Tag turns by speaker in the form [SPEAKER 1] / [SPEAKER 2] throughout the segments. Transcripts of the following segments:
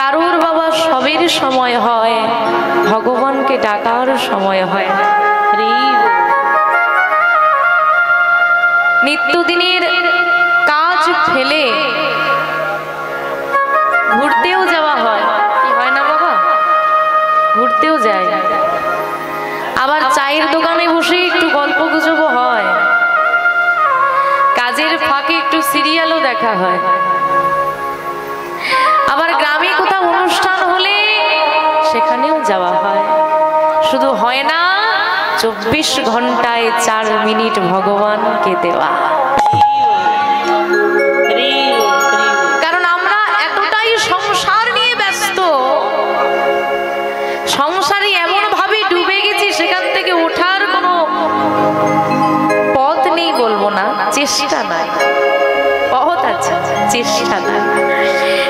[SPEAKER 1] কারোর বাবা সবের সময় হয়, ভগবানকে ডাকার সময় হয়। নিত্যদিনের কাজ ফেলে ঘুরতেও যাওয়া হয়, কি হয় না বাবা? ঘুরতেও যায়, আবার চায়ের দোকানে বসে একটু গল্প গুজবও হয়, কাজের ফাঁকে একটু সিরিয়ালও দেখা হয়, আবার গ্রামে কোথাও অনুষ্ঠান হলে সেখানেও যাওয়া হয়। শুধু হয় না 24 ঘন্টায় 4 মিনিট ভগবানকে দেওয়া। কারণ আমরা এতটাই সংসার নিয়ে ব্যস্ত, সংসারে এমন ভাবে ডুবে গেছি সেখান থেকে ওঠার কোনো পথ নেই বলবো না, চেষ্টা নাই, পথ আছে, চেষ্টা নাই।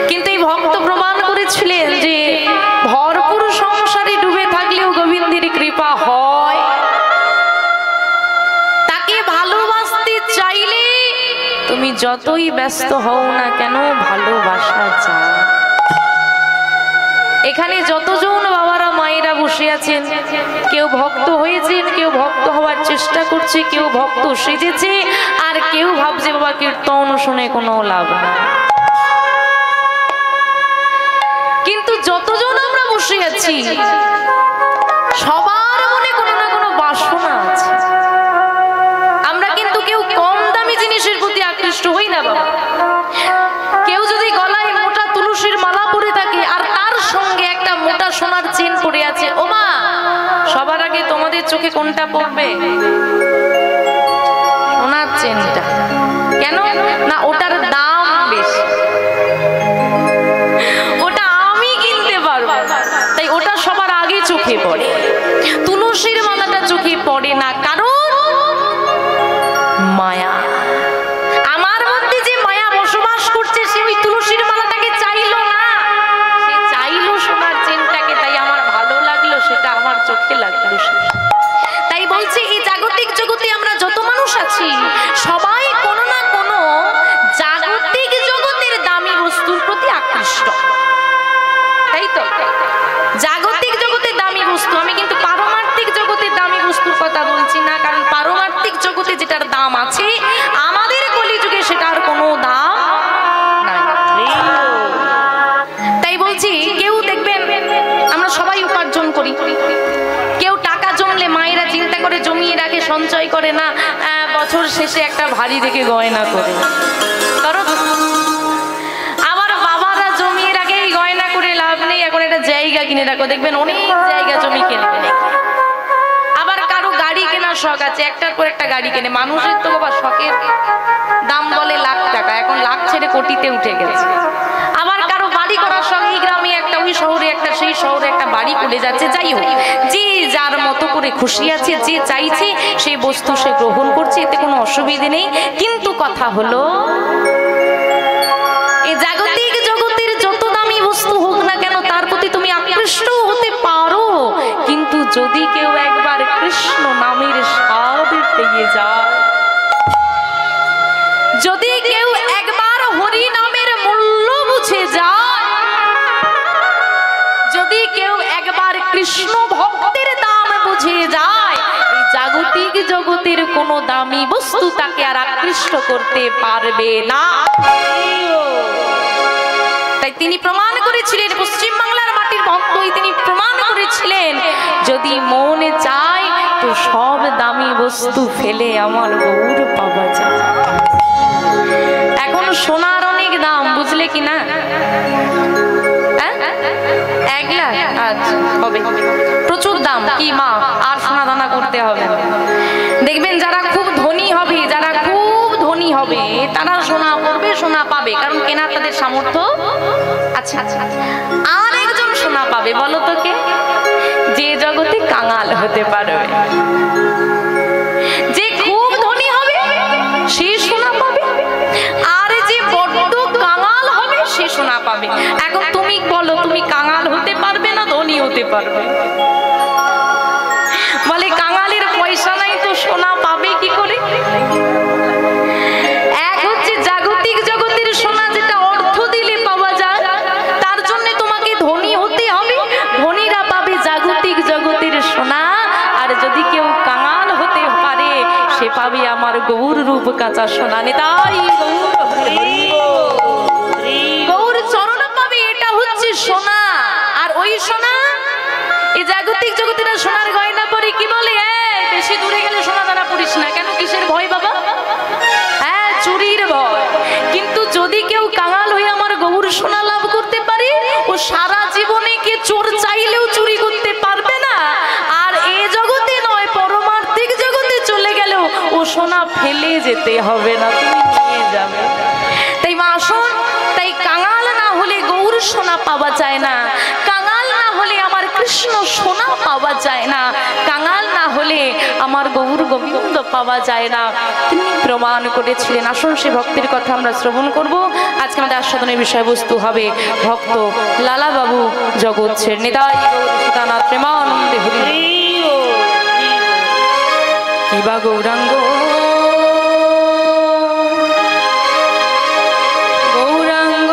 [SPEAKER 1] কিন্তু এই ভক্ত প্রমাণ করেছিলেন যে ভরপুর সংসারে ডুবে থাকলেও গোবিন্দের কৃপা হয়। তাকে ভালোবাসতে চাইলে তুমি যতই ব্যস্ত হও না কেন ভালোবাসা যায়। এখানে যতজন বাবারা মায়েরা বসে আছেন, কেউ ভক্ত হয়েছেন, কেউ ভক্ত হওয়ার চেষ্টা করছে, কেউ ভক্ত সেজেছে, আর কেউ ভাবছে বাবা কীর্তন শুনে কোনো লাভ না। কিন্তু যতজন আমরা বসে আছি সবার মনে কোনো না কোনো বাসনা আছে। আমরা কিন্তু কেউ কম দামি জিনিসের প্রতি আকৃষ্ট হই না বাবা। কেউ যদি গলায় মোটা তুলসীর মালা পরে থাকে আর তার সঙ্গে একটা মোটা সোনার চেন পরে আছে, ও মা সবার আগে তোমাদের চোখে কোনটা পড়বে? সোনার চেনটা। কেন না? ওটার দাম বেশি, ওটা আমি কিনতে পারবো, তাই ওটা সবার আগে চোখে পড়ে। তুলসীর মালাটা চোখে পড়ে না, কারণ মায়া। আমার মধ্যে যে মায়া বসবাস করছে সে ওই তুলসীর মালাটাকে চাইলো না, সে চাইলো সোনার চেনটাকে, তাই আমার ভালো লাগলো, সেটা আমার চোখে লাগলো। তাই বলছে এই জাগতিক জগতে আমরা যত মানুষ আছি সবাই কোনো না কোনো জাগতিক জগতের দামি বস্তুর প্রতি আকৃষ্ট, তাই তো? জাগতিক জগতের দামি বস্তু। আমি কিন্তু পারমার্থিক জগতের দামি বস্তুর কথা বলছি না, কারণ পারমার্থিক জগতে যেটার দাম আছে আমাদের কলিযুগে সেটার কোনো দাম নাই। তাই বলছি কেউ দেখবেন আমরা সবাই উপার্জন করি, কেউ টাকা জমলে মায়েরা চিন্তা করে জমিয়ে রাখে, সঞ্চয় করে না, বছর শেষে একটা ভারী দেখে গয়না করে। কারণ আবার বাবারা জমিয়ে রাখে, এই গয়না করে লাভ নেই, এখন একটা জায়গা কিনে রাখো, দেখবেন অনেক জায়গা জমি কিনে নেয়। আবার কারো গাড়ি কেনার শখ আছে, একটার পর একটা গাড়ি কেনে। মানুষের তো বাবা শখের দাম বলে লাখ টাকা, এখন লাখ ছেড়ে কোটিতে উঠে গেছে। আবার কারো বাড়ি করার শখ, এই গ্রামে একটা, ওই শহরে একটা, সেই শহরে একটা বাড়ি করে যাচ্ছে। যাই হোক, যে যার মতো করে খুশি আছে, যে চাইছে সেই বস্তু সে গ্রহণ করছে, এতে কোনো অসুবিধে নেই। কিন্তু কথা হলো এই জাগতিক জগতের যত দামি বস্তু হোক না কেন তার প্রতি তুমি আকৃষ্ট হতে পারো, কিন্তু যদি কেউ একবার কৃষ্ণ নামের স্বাদ পেয়ে যায়, যদি কেউ একবার হরি নামের মূল্য বুঝে যায়, যদি কেউ একবার কৃষ্ণ ভক্তের দাম বুঝে যায়, এই জাগতিক জগতের কোনো দামি বস্তু তাকে আর আকৃষ্ট করতে পারবে না। তাই তিনি প্রমাণ করেছিলেন, পশ্চিম বাংলার মাটির ভক্ত, তিনি প্রমাণ করেছিলেন যদি মনে চায় তো সব দামি বস্তু ফেলে আমার গৌর পাওয়া যায়। এখন সোনার অনেক দাম, বুঝলে কি না? 1 লাখ আচ্ছা হবে, প্রচুর দাম। কি মা আর সোনা দানা করতে হবে? দেখবেন যারা খুব ধনী হবে, যারা খুব ধনী হবে তারা সোনা করবে, সোনা পাবে, কারণ কেনার তাদের সামর্থ্য আছে। আর একজন সোনা পাবে, বলো তো কে? যে জগতে কাঙাল হতে পারবে, যে খুব ধনী হবে সে সোনা পাবে, আর যে বড্ড কাঙাল হবে সে সোনা পাবে। এখন তুমি বলো, তুমি কাঙাল হতে পারবে না ধনী হতে পারবে? বলে কাঙালের পয়সা নাই তো সোনা পাবে কি করে? এক হচ্ছে জাগতিক জগতের সোনা যেটা অর্থ দিলে পাওয়া যায়, তার জন্য তোমাকে গৌর রূপ কাঁচা সোনা নিতাই গৌর চরণ পাবে, এটা হচ্ছে সোনা। আর ওই সোনা এই জাগতিক জগতের সোনার গয়না পরে কি বলে, বেশি দূরে গেলে সোনা দানা পড়িস না। কেন, কিসের ভয় বাবা? হ্যাঁ, চুরির ভয়। কিন্তু যদি কেউ কাঙাল হয়ে আমার গৌর সোনা লাভ করতে পারে, ও সারা জীবনে কে চোর চাইলেও চুরি করতে পারবে না। আর এ জগতে নয়, পরমার্থিক জগতে চলে গেলেও ও সোনা ফেলে যেতে হবে না, তুমি নিয়ে যাবে। তাই মা শোন, তাই কাঙাল না হলে গৌর সোনা পাওয়া যায় না, কাঙাল না হলে আমার কৃষ্ণ সোনা পাওয়া যায় না, কাঙাল না হলে আমার গৌর গোবিন্দ পাওয়া যায় না। তিনি প্রমাণ করেছিলেন। আসুন সে ভক্তের কথা আমরা শ্রবণ করব। আজকে আমাদের আস্বাদনের বিষয়বস্তু হবে ভক্ত লালা বাবু জগৎ ছেড় নিতাই গৌরনাথ প্রেমানন্দে হরি। কিবা গৌরাঙ্গ গৌরাঙ্গ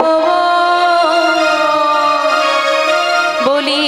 [SPEAKER 1] বলি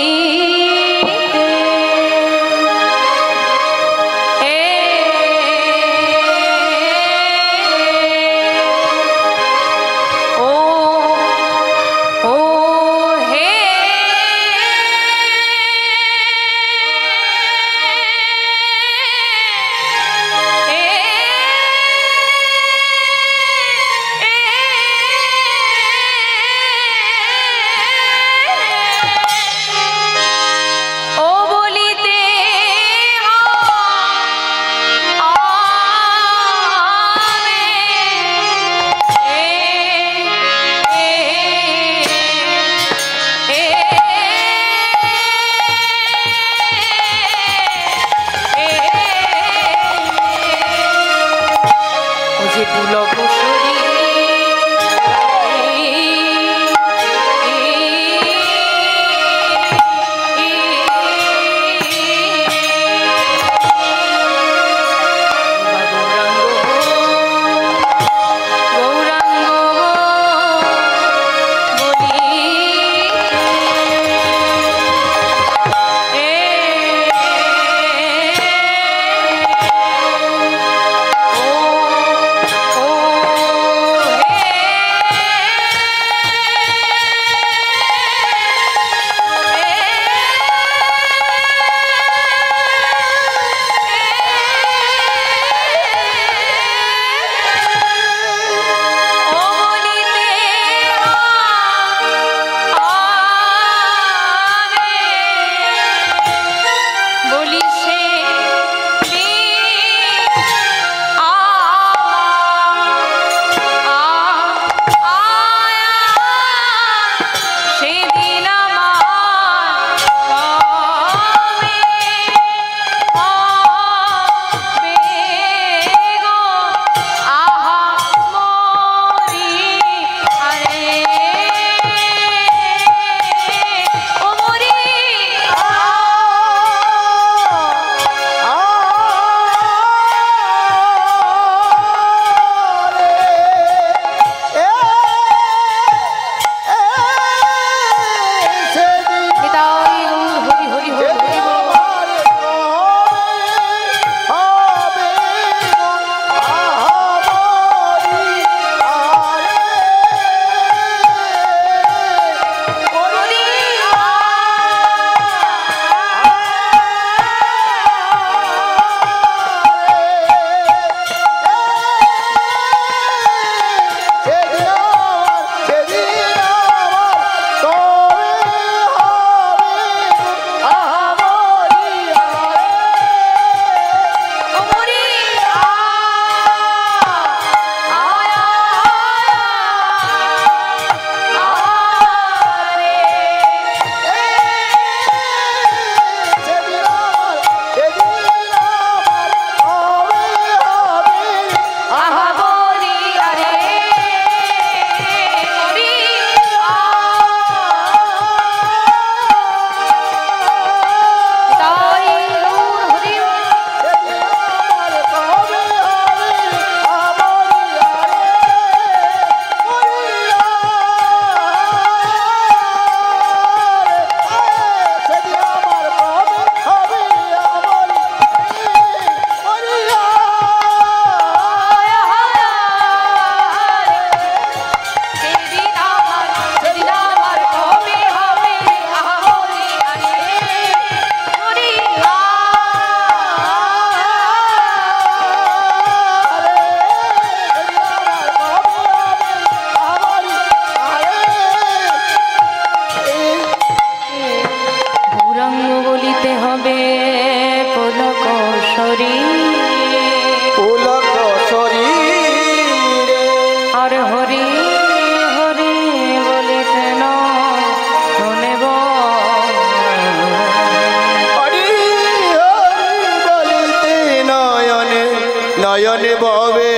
[SPEAKER 2] নয়নে ববে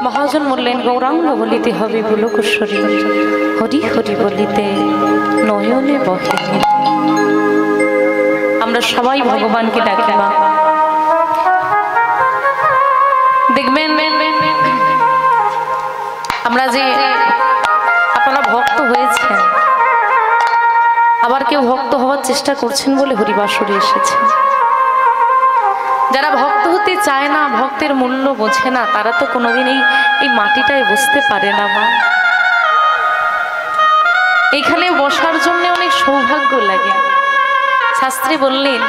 [SPEAKER 1] মহাজন বললেন গৌরাঙ্গ বলিতে হবে বুলকেশ্বরী, হরি হরি বলিতে নয়নে বহে। আমরা সবাই ভগবানকে ডাকি মা। দেখবেন আমরা যে আপনারা ভক্ত হয়েছেন, আবার কেউ ভক্ত হওয়ার চেষ্টা করছেন বলে হরিবাসরে এসেছেন। যারা ভক্ত হতে চায় না, ভক্তের মূল্য বোঝে না, তারা তো কোনোদিন এই মাটিটায় বসতে পারে না মা। এখানে বসার জন্য অনেক সৌভাগ্য লাগে। শাস্ত্রী বললেন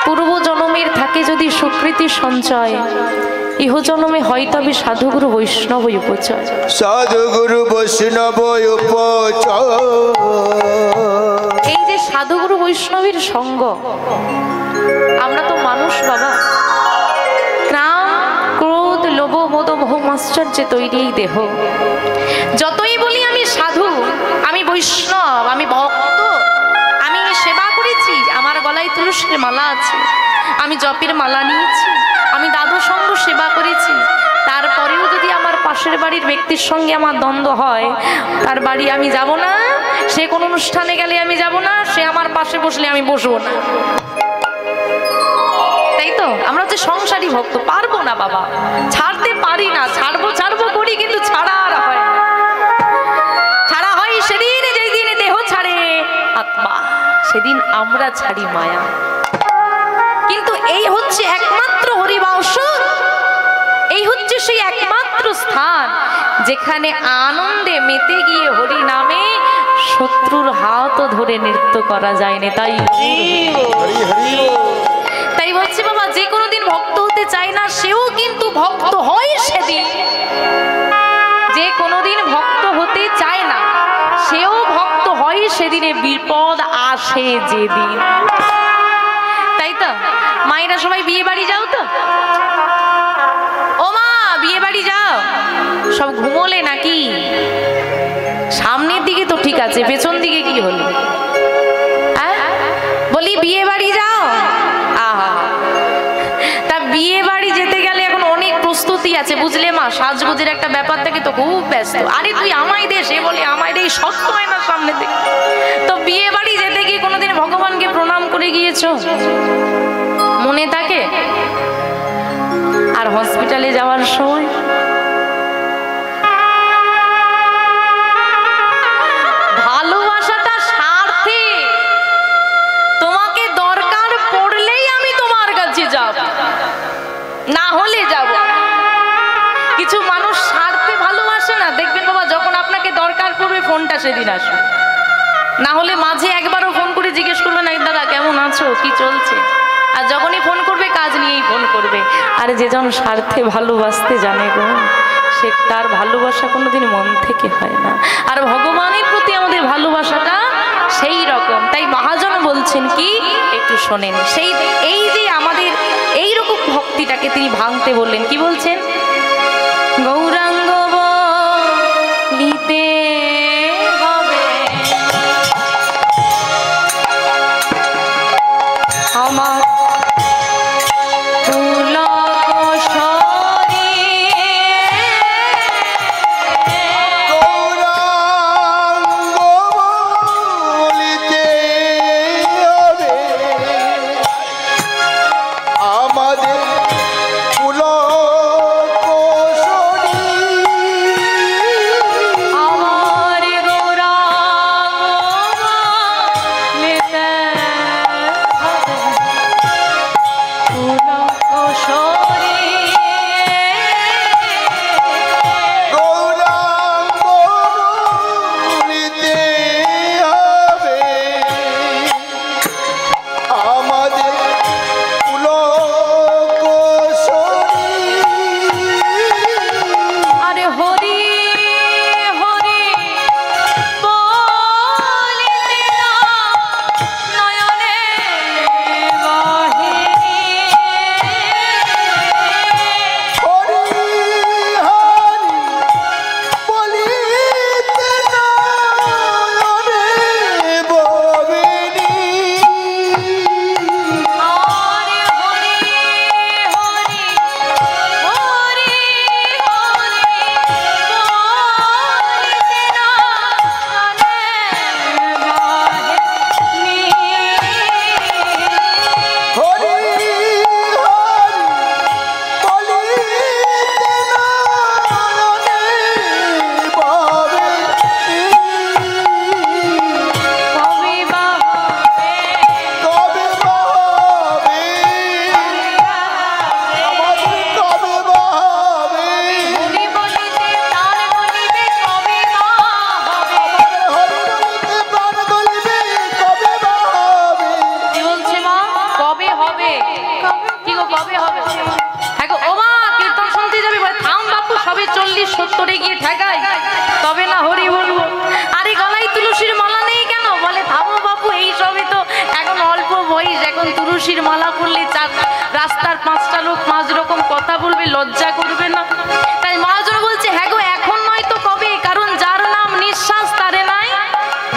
[SPEAKER 1] পূর্ব জন্মের থাকে যদি সুকৃতি সঞ্চয়, ইহ জন্মে হয় তবে সাধুগুরু বৈষ্ণব উপচয়।
[SPEAKER 2] সাধুগুরু বৈষ্ণব উপচয়।
[SPEAKER 1] এই যে সাধুগুরু বৈষ্ণবের সঙ্গ, আমরা তো মানুষ বাবা, কাম ক্রোধ লোভ মোদ মোহ মাশ্চর্যে তৈরি এই দেহ। যতই বলি আমি সাধু, আমি বৈষ্ণব, আমি ভক্ত, আমি সেবা করেছি, আমার গলায় তুলসীর মালা আছে, আমি জপের মালা নিয়েছি, আমি দাদু সঙ্গ সেবা করেছি, তারপরেও যদি আমার পাশের বাড়ির ব্যক্তির সঙ্গে আমার দ্বন্দ্ব হয়, তার বাড়ি আমি যাব না, সে কোন অনুষ্ঠানে গেলে আমি যাব না, সে আমার পাশে বসলে আমি বসবো না। তাই তো আমরা হচ্ছে সংসারী ভক্ত, পারবো না বাবা, ছাড়তে পারি না। ছাড়বো ছাড়বো করি, কিন্তু ছাড়া আর হয় না। ছাড়া হয় সেদিন, যেই দিন দেহ ছাড়ে আত্মা, সেদিন আমরা ছাড়ি মায়া। কিন্তু এই হচ্ছে একমাত্র হরিবাসর, এই হচ্ছে সেই একমাত্র স্থান যেখানে আনন্দে মেতে গিয়ে হরি নামে শত্রুর হাত ধরে নৃত্য করা যায় না। তাই বলছি বাবা, যে কোনোদিন ভক্ত হতে চায় না, সেও কিন্তু ভক্ত হয় সেদিন। যে কোনোদিন ভক্ত হতে চায় না, সেও ভক্ত হয় সেদিনে, বিপদ আসে যেদিন। তাই তো মায়েরা সবাই বিয়ে বাড়ি যাও তো? ও মা, বিয়ে বাড়ি যাও? সব ঘুমোলে নাকি? সামনের দিকে তো ঠিক আছে, পেছন দিকে কি হলো? বলি বিয়ে বাড়ি যাও। আহা, তা বিয়ে বাড়ি যেতে গেলে এখন অনেক প্রস্তুতি আছে বুঝলে মা, সাজগোজের একটা ব্যাপার থাকে তো, খুব ব্যস্ত। আরে তুই আমায় দে, সে বলে আমায় দে, শক্ত হয় না সামনে দিকে। তো বিয়ে বাড়ি যেতে গিয়ে কোনোদিন ভগবানকে প্রণাম করে গিয়েছো? মনে থাকে? আর হসপিটালে যাওয়ার সময় ভালোবাসাটা স্বার্থে, তোমাকে দরকার পড়লেই আমি তোমার কাছে যাব, না হলে যাব। কিছু মানুষ স্বার্থে ভালোবাসে না, দেখবেন বাবা যখন আপনাকে দরকার পড়বে ফোনটা সেদিন আসবে, না হলে মাঝে একবারও ফোন করে জিজ্ঞেস করবে না দাদা কেমন আছো, কি চলছে। আর যখনই ফোন করবে কাজ নিয়েই ফোন করবে। আর যেজন স্বার্থে ভালোবাসতে জানে গো, সে তার ভালোবাসা কোনোদিন মন থেকে হয় না। আর ভগবানের প্রতি আমাদের ভালোবাসাটা সেই রকম। তাই মহাজন বলছেন কি, একটু শোনেন, সেই এই যে আমাদের এই রকম ভক্তিটাকে তিনি ভাঙতে বললেন। কি বলছেন? গৌরাঙ্গ বলিতে হবে আমার আমার সত্তরে গিয়ে ঠেকাই তবে না হরি বলবো। আরে গলায় তুলসীর মালা নেই কেন? বলে থামো বাবু, এই সবই তো এখন অল্প বয়স, এখন তুলসীর মালা করলে রাস্তার 5টা লোক 5 রকম কথা বলবে, লজ্জা করবে না? তাই মহাজন বলছে হ্যাঁ গো, এখন নয় তো কবে? কারণ যার নাম নিঃশ্বাস তারে নাই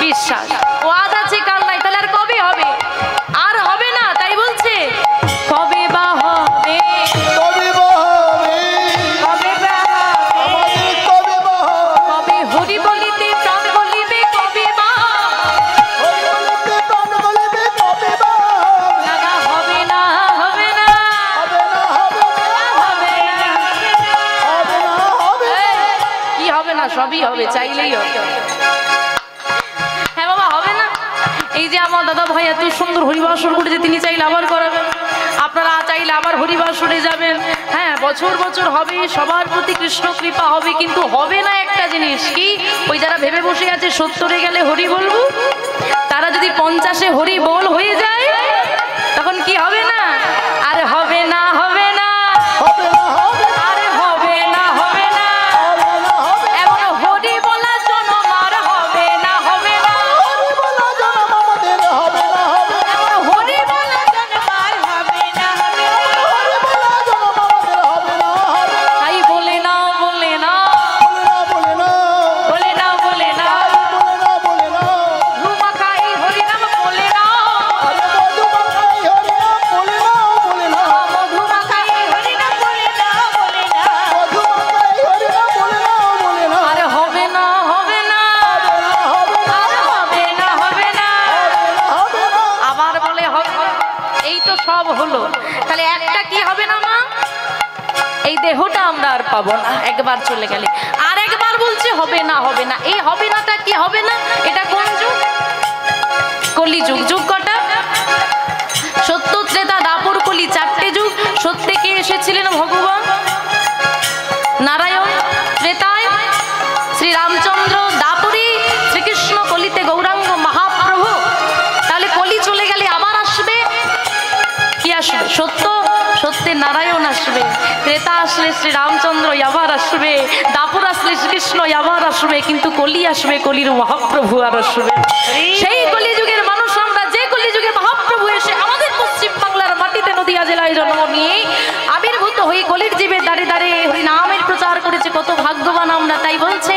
[SPEAKER 1] বিশ্বাস। ও আজ আছে কাল নাই, তাহলে আর কবে হবে? আর হবে না। তাই বলছে কবে বা হবে,
[SPEAKER 2] কবে বা হবে,
[SPEAKER 1] কবে বা হবে,
[SPEAKER 2] আমাদের কবে বা হবে,
[SPEAKER 1] কবে হরি বলিতে প্রাণ বলিবে, কবে বা
[SPEAKER 2] হরি বলিতে প্রাণ বলিবে, কবে বা হবে,
[SPEAKER 1] দাদা হবে না, হবে না,
[SPEAKER 2] হবে না, হবে না,
[SPEAKER 1] হবে না,
[SPEAKER 2] হবে না, হবে না।
[SPEAKER 1] কি হবে না? সবই হবে, চাইলেই হবে। হ্যাঁ বাবা, হবে না। এই যে আমার দাদা ভাই এত সুন্দর হরিবাসর করেছে, তিনি চাইলে আবার করাবেন, আপনারা চাইলে আবার হরিবাসরে যাবেন। হ্যাঁ, বছর বছর হবে, সবার প্রতি কৃষ্ণ কৃপা হবে, কিন্তু হবে না একটা জিনিস কি? ওই যারা ভেবে বসে আছে 70-এ গেলে হরি বলবো, তারা যদি 50-এ হরি বল হয়ে যায় তখন কি হবে না? আরে হবে না, হবে না,
[SPEAKER 2] হবে না, হবে না,
[SPEAKER 1] আরে হবে না, হবে না,
[SPEAKER 2] হবে না, হবে না।
[SPEAKER 1] এমন হরি বলা জনম আর হবে না, হবে না,
[SPEAKER 2] হরি বলা জনম আমাদের হবে না, হবে না।
[SPEAKER 1] এমন হরি বলা জনম আর হবে না, হবে না।
[SPEAKER 2] হরি বলা জনম আমাদের হবে না, হবে না।
[SPEAKER 1] তাই বলে না, বলে না,
[SPEAKER 2] বলে না, বলে না,
[SPEAKER 1] বলে না, বলে না,
[SPEAKER 2] বলে না, বলে না।
[SPEAKER 1] ধুমা খাই হরি নাম বলে না,
[SPEAKER 2] আরে মধু মাখাই হরি নাম বলে না, বলে না।
[SPEAKER 1] মধুমা খাই হরি নাম বলে না, বলে না,
[SPEAKER 2] মধু মাখাই হরি নাম বলে না, বলে না।
[SPEAKER 1] আরে হবে না, হবে না,
[SPEAKER 2] হবে না, হবে না,
[SPEAKER 1] আরে হবে না, হবে না,
[SPEAKER 2] হবে না, হবে না।
[SPEAKER 1] আবার বলে হবে। এই তো সব হলো, তাহলে একটা কি হবে না মা? এই দেহটা আমরা আর পাবো না, একবার চলে গেলে। আর একবার বলছে হবে না, হবে না। এই হবে নাটা কি হবে না? এটা কোন যুগ? কলিযুগ। যুগ কটা? সত্য, ত্রেতা, দাপর, কলি, 4টে যুগ। সত্যে কে এসেছিলেন? ভগবান নারায়ণ। ত্রেতায় শ্রী রামচন্দ্র, দাপরে শ্রীকৃষ্ণ, কলিতে গৌরাঙ্গ মহাপ্রভু। তাহলে কলি চলে গেলে আবার আসবে কি? আসবে সত্য। সত্যে নারায়ণ আসবে। ত্রেতা আসলে শ্রী রামচন্দ্র আবার আসবে। দাপর আসলে শ্রীকৃষ্ণ আবার আসবে। কিন্তু কলি আসবে, কলির মহাপ্রভু আর আসবে। সেই কলিযুগের মানুষ আমরা, যে কলিযুগে মহাপ্রভু এসে আমাদের পশ্চিম বাংলার মাটিতে নদিয়া জেলায় জন্ম নিয়ে আবির্ভূত হয়ে কলির জীবে দাঁড়ে দাঁড়ে হরি নামের প্রচার করেছে। কত ভাগ্যবান আমরা। তাই বলছে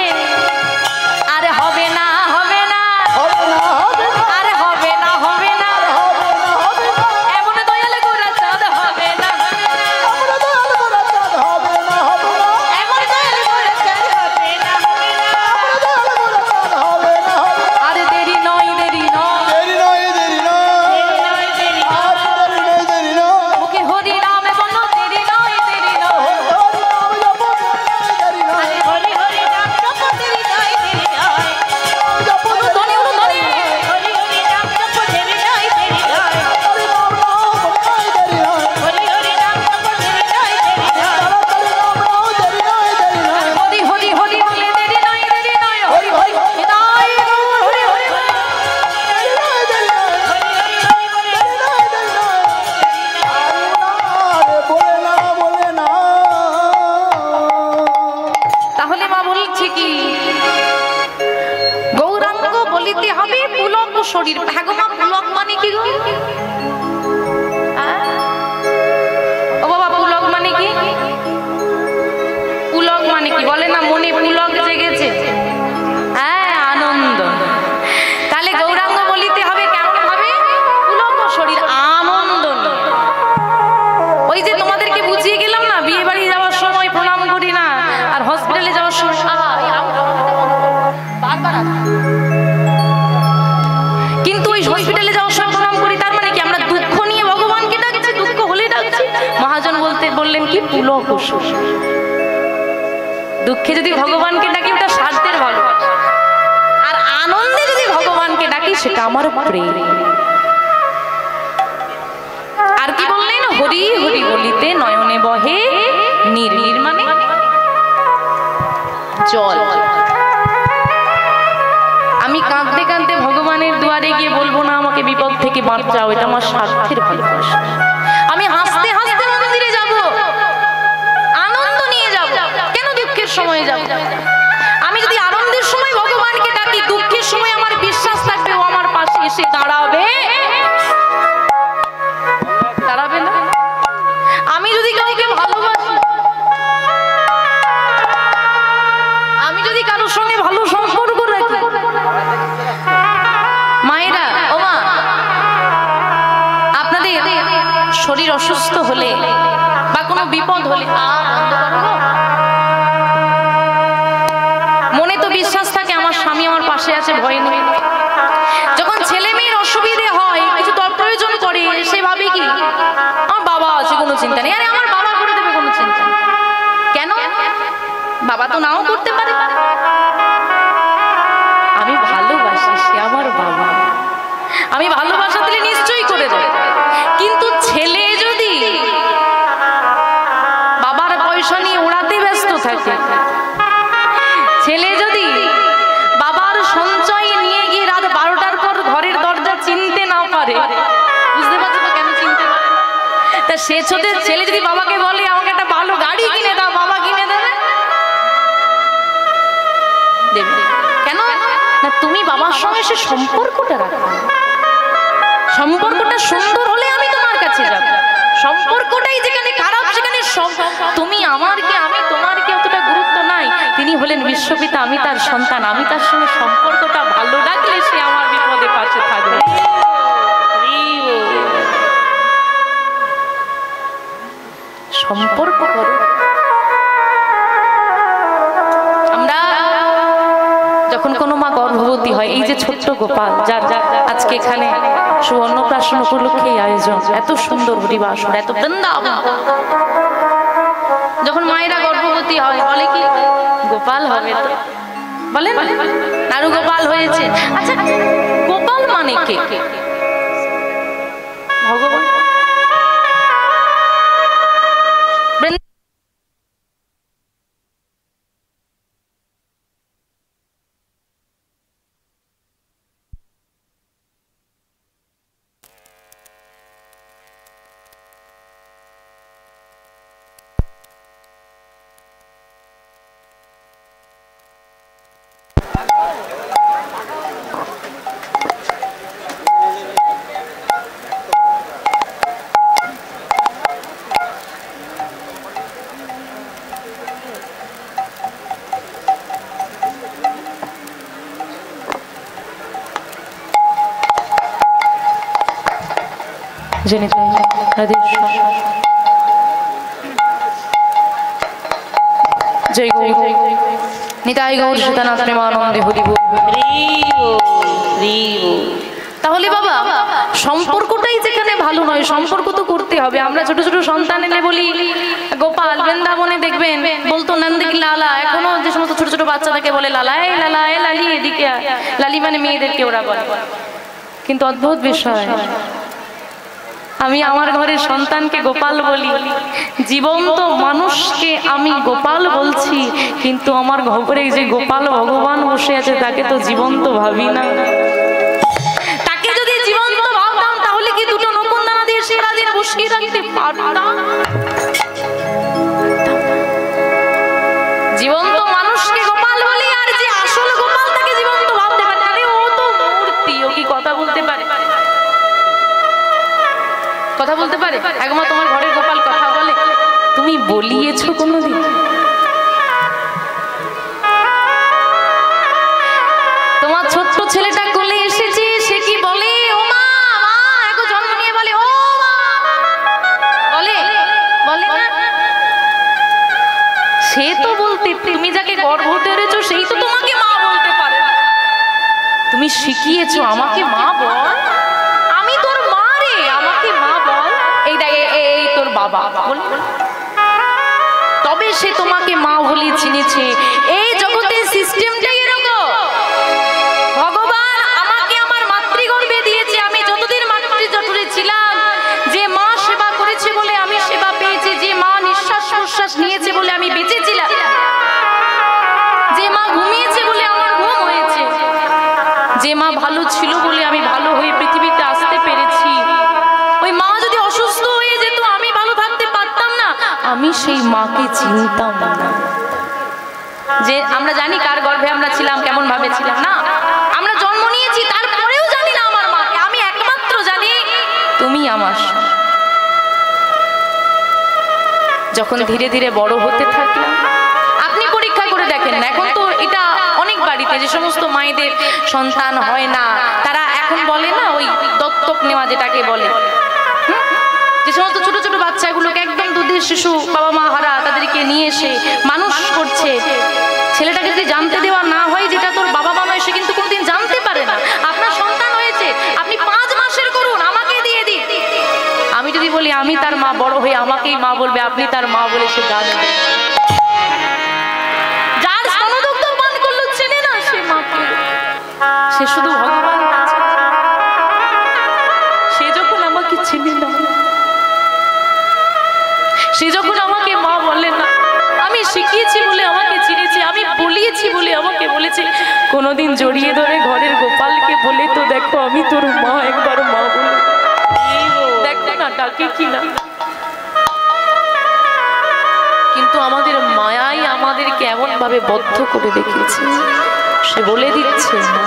[SPEAKER 1] আরে হবে না, হবে না,
[SPEAKER 2] হবে না, হবে না,
[SPEAKER 1] আরে হবে না, হবে না,
[SPEAKER 2] হবে না, হবে না।
[SPEAKER 1] এমন দয়াল গোরা চাঁদ হবে না, হবে না,
[SPEAKER 2] আমরা দয়াল করা চাঁদ হবে না, হবে না।
[SPEAKER 1] এমন দয়াল গোরা চাঁদ হবে না, হবে না।
[SPEAKER 2] আমরা দয়াল করা চাঁদ হবে না, হবে না।
[SPEAKER 1] আরে দেরি নয়, দেরি নয়,
[SPEAKER 2] দেরি নয়, দেরি নয়।
[SPEAKER 1] দেরি নয়, দেরি
[SPEAKER 2] আর
[SPEAKER 1] নয়,
[SPEAKER 2] দেরি নয়, দেরি নয়।
[SPEAKER 1] মুখে হরি নামে বলো দেরি নয়, দেরি নয়,
[SPEAKER 2] হরি নাম জপো, দেরি নয়,
[SPEAKER 1] আরে হরি হরি নাম জপো দেরি নয়, দেরি নয়,
[SPEAKER 2] জপো,
[SPEAKER 1] উলুধ্বনি, উলুধ্বনি, হরি হরি নাম জপো দেরি নয়, দেরি নয়,
[SPEAKER 2] হরি নাম নাও, দেরি নয়।
[SPEAKER 1] হরি হরি নাম জপো দেরি নয়, দেরি নয়,
[SPEAKER 2] তাড়াতাড়ি নাম নাও, দেরি নয়, দেরি নয়।
[SPEAKER 1] হরি হরি হরি বলে দেরি নয়, দেরি নয়, হরি হরি হৃদয় গৌর হরি হরি বলে
[SPEAKER 2] দেরি নয়, দেরি নয়।
[SPEAKER 1] হরি হরি হরি বলে
[SPEAKER 2] দেরি নয়, দেরি নয়। আরে বলে না, বলে না।
[SPEAKER 1] তাহলে মা বলছি কি গৌরাঙ্গ বলিতে হবে পুলক শরীর। হ্যাঁ গো মা, পুলক মানে কি গো? ও বাবা, পুলক মানে কি? পুলক মানে কি বলে না? মনে পুলক জেগেছে, হ্যাঁ, আনন্দ। তাহলে গৌরাঙ্গ বলিতে হবে কেমন হবে? পুলক শরীর, আনন্দ নিয়ে। ওই যে তোমাদেরকে বুঝিয়ে গেলাম না, বিয়ে বাড়ি যাওয়ার সময় প্রণাম করি না, আর হসপিটালে যাওয়ার সময় কিন্তু ওই হসপিটালে যাওয়ার সময় প্রণাম করি। তার মানে কি আমরা দুঃখ নিয়ে ভগবানকে ডাকছি? দুঃখ হলে ডাকছি? মহাজন বললেন কি পুলক শরীর। দুঃখে যদি ভগবানকে ডাকি ওটা স্বার্থের ভালোবাসা, আর আনন্দে যদি ভগবানকে ডাকি সেটা আমার প্রেম। আর কি বললেন? হরি হরি বলিতে নয়নে বহে নীর। নীর মানে জল। আমি কাঁদতে কাঁদতে ভগবানের দুয়ারে গিয়ে বলবো না আমাকে বিপদ থেকে বাঁচাও, এটা আমার স্বার্থের ভালোবাসা। আমি হাসতে হাসতে মন্দিরে যাব, আনন্দ নিয়ে যাব। কেন দুঃখের সময় যাব। আমি যদি আনন্দের সময় ভগবানকে ডাকি, দুঃখের সময় আমার বিশ্বাস থাকবে ও আমার পাশে এসে দাঁড়াবে, দাঁড়াবে না? আমি যদি কাউকে ভালোবাসি, আমি যদি কারোর সঙ্গে ভালো সম্পর্ক রাখি, মায়েরা ও মা, আপনাদের শরীর অসুস্থ হলে বা কোনো বিপদ হলে মনে তো বিশ্বাস থাকে আমার স্বামী আমার পাশে আছে, ভয় নেই। যখন ছেলে মেয়ের অসুবিধে হয়, কিছু তোর প্রয়োজন করে, সে ভাবে কি আমার বাবা আছে, কোনো চিন্তা নেই, আরে আমার বাবা করে দেবে, কোনো চিন্তা নেই। কেন? বাবা তো নাও করতে পারে। আমি ভালোবাসি, সে আমার বাবা, আমি ভালোবাসা দিলে নিশ্চয়ই করে দেবে। কিন্তু ছেলে যদি বাবার পয়সা নিয়ে ওড়াতে ব্যস্ত থাকে, ছেলে যদি বাবার সঞ্চয় নিয়ে গিয়ে রাত 12টার পর ঘরের দরজা চিনতে না পারে, বুঝতে পারছো তো কেন চিনতে পারে? তা সে ছেলে যদি বাবাকে বলে আমাকে একটা ভালো গাড়ি কিনে দাও, বাবা কিনে দেবে? দেবে কেন না? তুমি বাবার সঙ্গে সে সম্পর্কটা রাখো, সম্পর্কটা সুন্দর হলে আমি তোমার কাছে যাব। সম্পর্কটাই যেখানে খারাপ, সেখানে তুমি আমার কি আমি তোমার কি অতটা গুরুত্ব নাই। তিনি হলেন বিশ্বপিতা, আমি তার সন্তান, আমি তার সঙ্গে সম্পর্কটা ভালো রাখলে সে আমার বিপদে পাশে থাকবে। সম্পর্ক করো। আমরা যখন কোনো মা গর্ভবতী হয়, এই যে ছোট্ট গোপাল যার আজকে এখানে অন্নপ্রাশন উপলক্ষে আয়োজন, এত সুন্দর হরিবাসর, এত বৃন্দাবন, যখন মায়েরা গর্ভবতী হয় বলে কি গোপাল হবে, তো বলেন নারু গোপাল হয়েছে। আচ্ছা, গোপাল মানে কে? ভগবান। জেনে যাই জয় গৌ নিতাই গৌর সীতানাথ প্রেমানন্দে হরি বল। তাহলে বাবা সম্পর্কটাই যেখানে ভালো নয়, সম্পর্ক তো করতে হবে। আমরা ছোট ছোট সন্তান এলে বলি গোপাল, বৃন্দাবনে দেখবেন বলতো নন্দিনী লালা, এখনো যে সমস্ত ছোট ছোট বাচ্চাদেরকে বলে লালা, এই লালা, এ লালি, এদিকে লালি মানে মেয়েদেরকে ওরা বলে। কিন্তু অদ্ভুত বিষয়, আমি আমার ঘরের সন্তানকে গোপাল বলি, জীবন্ত মানুষকে আমি গোপাল বলছি, কিন্তু আমার ঘরে যে গোপাল ভগবান বসে আছে তাকে তো জীবন্ত ভাবি না। তাকে যদি জীবন্ত ভাবতাম তাহলে কি দুটো নকুন দানা দিয়ে সারাদিন বসিয়ে রাখতে পারতাম? জীবন্ত মানুষকে গোপাল বলি, আর যে আসল গোপাল তাকে জীবন্ত ভাবতে পারে? আরে ও তো মূর্তি, ও কি কথা বলতে পারে? কথা বলতে পারে? একবার তোমার ঘরের গোপাল কথা বলে? তুমি বলিয়েছো কোনোদিন? তোমার ছোট্ট ছেলেটা কোলে এসেছে, সে কি বলে? ও মা, মা, একটু জন্ম নিয়ে বলে ও মা, বলে বলে না? সে তো বলতে, তুমি যাকে গর্ভ ধরেছো সেই তো তোমাকে মা বলতে পারে। তুমি শিখিয়েছো আমাকে মা বল, আমি তোর মা রে, আমাকে মা বল, এই দেখ এই তোর বাবা, তবে সে তোমাকে মা বলে চিনেছে। এই জগতের সিস্টেমটাই এরকম। ভগবান আমাকে আমার মাতৃগর্ভে দিয়েছে, আমি যতদিন মাতৃজঠরে ছিলাম, যে মা সেবা করেছে বলে আমি সেবা পেয়েছি, যে মা নিঃশ্বাস প্রশ্বাস নিয়েছে বলে আমি বেঁচেছিলাম, যে মা ঘুমিয়েছে বলে আমার ঘুম হয়েছে, যে মা ভালো ছিল বলে আমি ভালো হয়ে পৃথিবীতে আসতে পেরেছি। ওই মা যদি অসুস্থ হয়ে যেত, আমি ভালো থাকতে পারতাম না, আমি সেই মাকে চিনতাম না। যে আমরা জানি কার গর্ভে আমরা ছিলাম, কেমন ভাবে ছিলাম না, আমরা জন্ম নিয়েছি তারপরেও জানি না আমার মাকে। আমি একমাত্র জানি তুমি আমার। যখন ধীরে ধীরে বড় হতে থাকলাম, আপনি পরীক্ষা করে দেখেন না, এখন তো এটা অনেক বাড়িতে যে সমস্ত মায়েদের সন্তান হয় না, তারা এখন বলে না ওই দত্তক নেওয়া যেটাকে বলে, যে সমস্ত ছোট ছোট বাচ্চাগুলোকে একদম দুধের শিশু বাবা মা হারা তাদেরকে নিয়ে এসে মানুষ করছে। ছেলেটাকে যদি জানতে দেওয়া না হয় যেটা তোর বাবা মা নয়, সে কিন্তু কোনোদিন জানতে পারে না। আপনার সন্তান হয়েছে, আপনি 5 মাসের করুন, আমাকে দিয়ে দিন। আমি যদি বলি আমি তার মা, বড় হয়ে আমাকেই মা বলবে, আপনি তার মা বলে সে জানবে। যার স্তনদুগ্ধ পান করলো চেনে না সে মাকে, সে শুধু ভগবান। সে যখন আমাকে চেনে না, সে যখন আমাকে মা বলে না, আমি শিখিয়েছি বলে আমাকে চিনেছে, আমি বলিয়েছি বলে আমাকে বলেছে। কোনোদিন জড়িয়ে ধরে ঘরের গোপালকে বলে তো দেখো আমি তোর মা, একবার মা বলে দেখো না ডাকে কিনা। কিন্তু আমাদের মায়াই আমাদেরকে এমন ভাবে বদ্ধ করে রেখেছে, সে বলে দিচ্ছে না,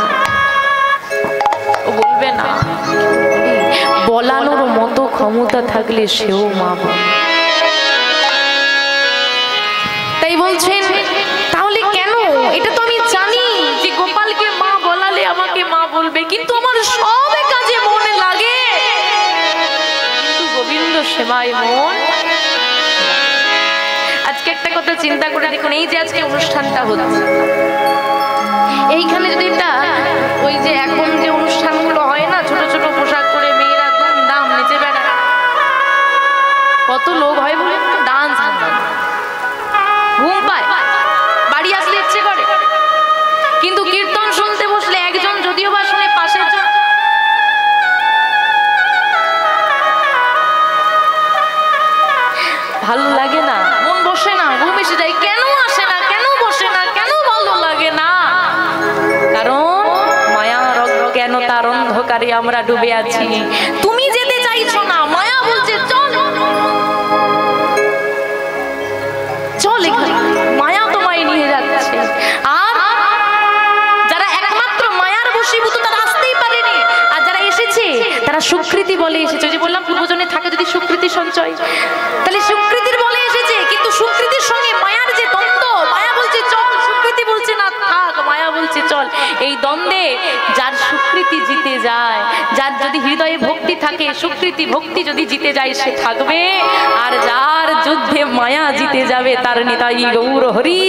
[SPEAKER 1] ও বলবে না, বলানোর মতো ক্ষমতা থাকলে সেও মা বলে। তাই বলছেন তাহলে কেন? এটা তো আমি জানি যে গোপালকে মা বলালে আমাকে মা বলবে, কিন্তু আমার সব কাজে মনে লাগে, কিন্তু গোবিন্দ সেবায় মন। আজকে একটা কথা চিন্তা করে দেখুন, এই যে আজকে অনুষ্ঠানটা হচ্ছে, এইখানে যদি এটা ওই যে এখন যে অনুষ্ঠানগুলো হয় না, ছোট ছোট পোশাক পরে মেয়েরা ধুমধাম নেচে বেড়ায়, কত লোক হয় বলে ডান্স, ঘুম পায়, বাড়ি আসলে ইচ্ছে করে। কিন্তু কীর্তন শুনতে বসলে একজন যদিও বা শুনে, পাশের জন ভালো লাগে না, মন বসে না, ঘুম এসে যায়। কেন আসে না, কেন বসে না, কেন ভালো লাগে না? কারণ মায়ার অজ্ঞানতার অন্ধকারে আমরা ডুবে আছি। তুমি যেতে চাইছো না, মায়া বলছে চল চল, মায়া তোমায় নিয়ে যাচ্ছে। আর যারা একমাত্র মায়ার বশীভূত তারা আসতেই পারেনি, আর যারা এসেছে তারা সুকৃতি বলে এসেছে। যে বললাম পূর্বজনে থাকে যদি সুকৃতি সঞ্চয়, তাহলে সুকৃতির বলে এসেছে। কিন্তু সুকৃতির সঙ্গে মায়ার যে দ্বন্দ্ব, মায়া বলছে চল, সুকৃতি বলছে না থাক, মায়া বলছে চল। এই দ্বন্দ্বে যার সুকৃতি জিতে যায়, যার যদি হৃদয়ে ভক্তি থাকে, সুকৃতি ভক্তি যদি জিতে যায় সে থাকবে, আর যার যুদ্ধে মায়া জিতে যাবে তার নিতাই গৌর হরি,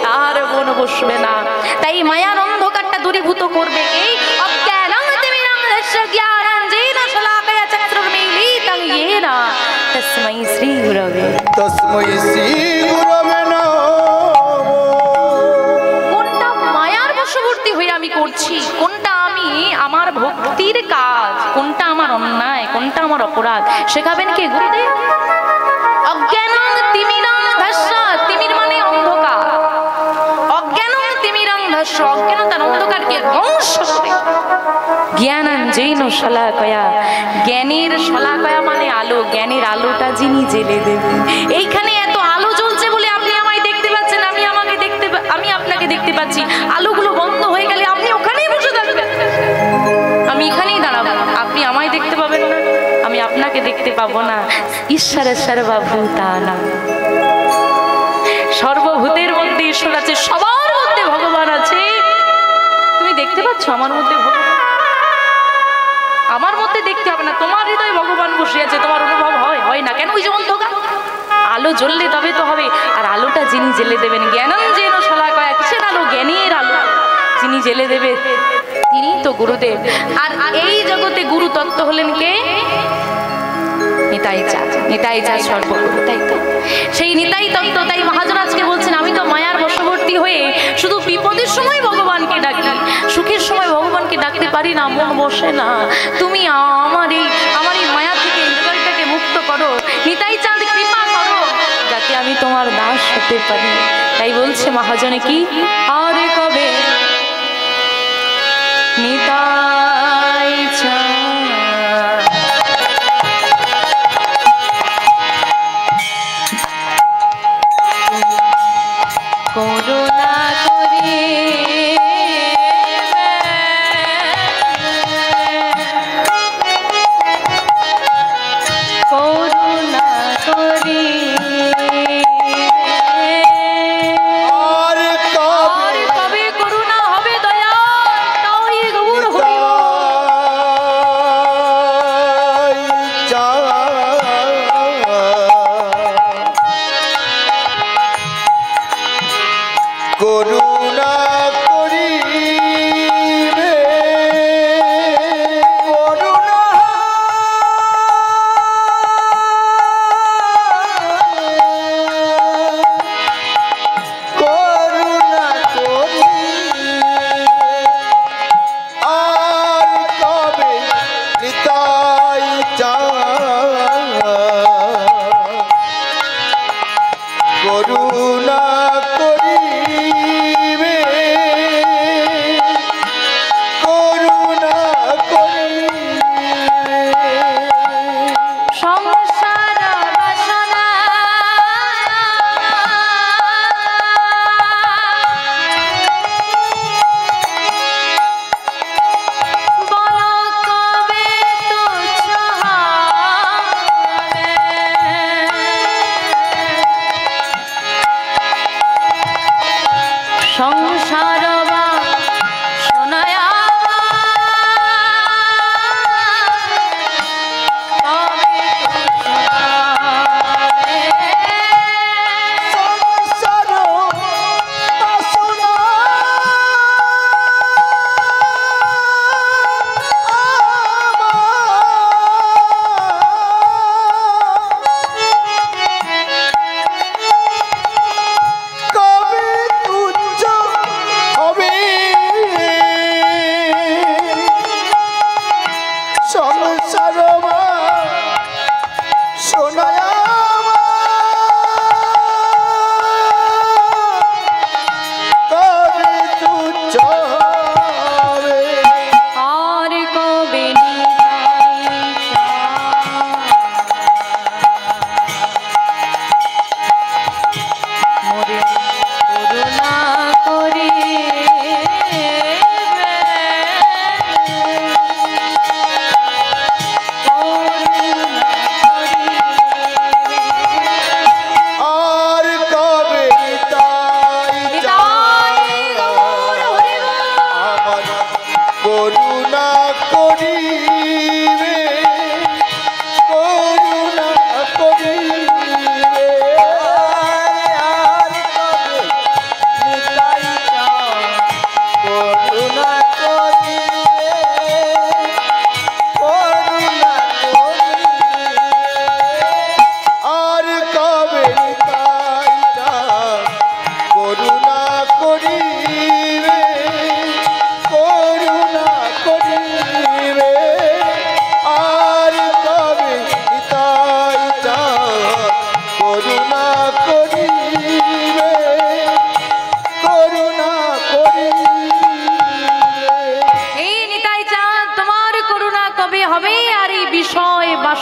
[SPEAKER 1] তার মন বসবে না। তাই মায়ার অন্ধকারটা দূরীভূত করবে কে? অজ্ঞানং তিমিরং দস্য জ্ঞানাঞ্জেন শলাকয়া চক্ষুর্মীলিতং येन তস্मै শ্রী গুরবে নমঃ। কোনটা মায়ার বশবর্তী হয়ে আমি করছি, কোনটা আমি আমার ভক্তির কাজ, কোনটা আমার অন্যায়, কোনটা আমার অপরাধ, শেখাবেন কে? গুরুদেব। অজ্ঞানং তিমিরং দস্য, তিমির মানে অন্ধকার, অজ্ঞানং তিমিরং দস্য, অজ্ঞানতার অন্ধকারকে ধ্বংস করে জ্ঞানাঞ্জেন শলাকয়া, জ্ঞানের শলাকয়া মানে আলো, জ্ঞানের আলোটা যিনি জেলে দেবেন। এইখানে এত আলো জ্বলছে বলে আপনি আমায় দেখতে পাচ্ছেন, আমি আপনাকে দেখতে পাচ্ছি। আলোগুলো বন্ধ হয়ে গেলে আপনি ওখানেই বসে থাকবেন, আমি এখানেই দাঁড়াবো, আপনি আমায় দেখতে পাবেন না, আমি আপনাকে দেখতে পাবো না। ঈশ্বর সর্বভূতানাং, সর্বভূতের মধ্যে ঈশ্বর আছে, সবার মধ্যে ভগবান আছে। তুমি দেখতে পাচ্ছ আমার মধ্যে ভগবান? আমার মধ্যে দেখতে হবে না, তোমার হৃদয়ে ভগবান বসে আছে, তোমার অনুভব হয় না কেন? ওই যে অন্ধকার, আলো জ্বললে তবে তো হবে। আর আলোটা যিনি জেলে দেবেন, জ্ঞানাঞ্জেন শলাকয়া, কিসের আলো? জ্ঞানের আলো যিনি জেলে দেবে তিনি তো গুরুদেব। আর এই জগতে গুরু তত্ত্ব হলেন কে? নিতাই চাঁদ, নিতাই চাঁদ সর্বগুরু, তাই তো সেই নিতাই তত্ত্ব। তাই মহাজন আজকে বলছেন আমি তো মায়ার বশবর্তী হয়ে শুধু বিপদের সময় ভগবানকে ডাকি, সুখের সময় ভগবানকে ডাকতে পারি না, মন বসে না। তুমি আমার এই মায়া থেকে হৃদয়টাকে মুক্ত করো, নিতাই চাঁদ কৃপা করো যাতে আমি তোমার দাস হতে পারি। তাই বলছে মহাজনে কি, আরে কবে নিতাই চাঁদ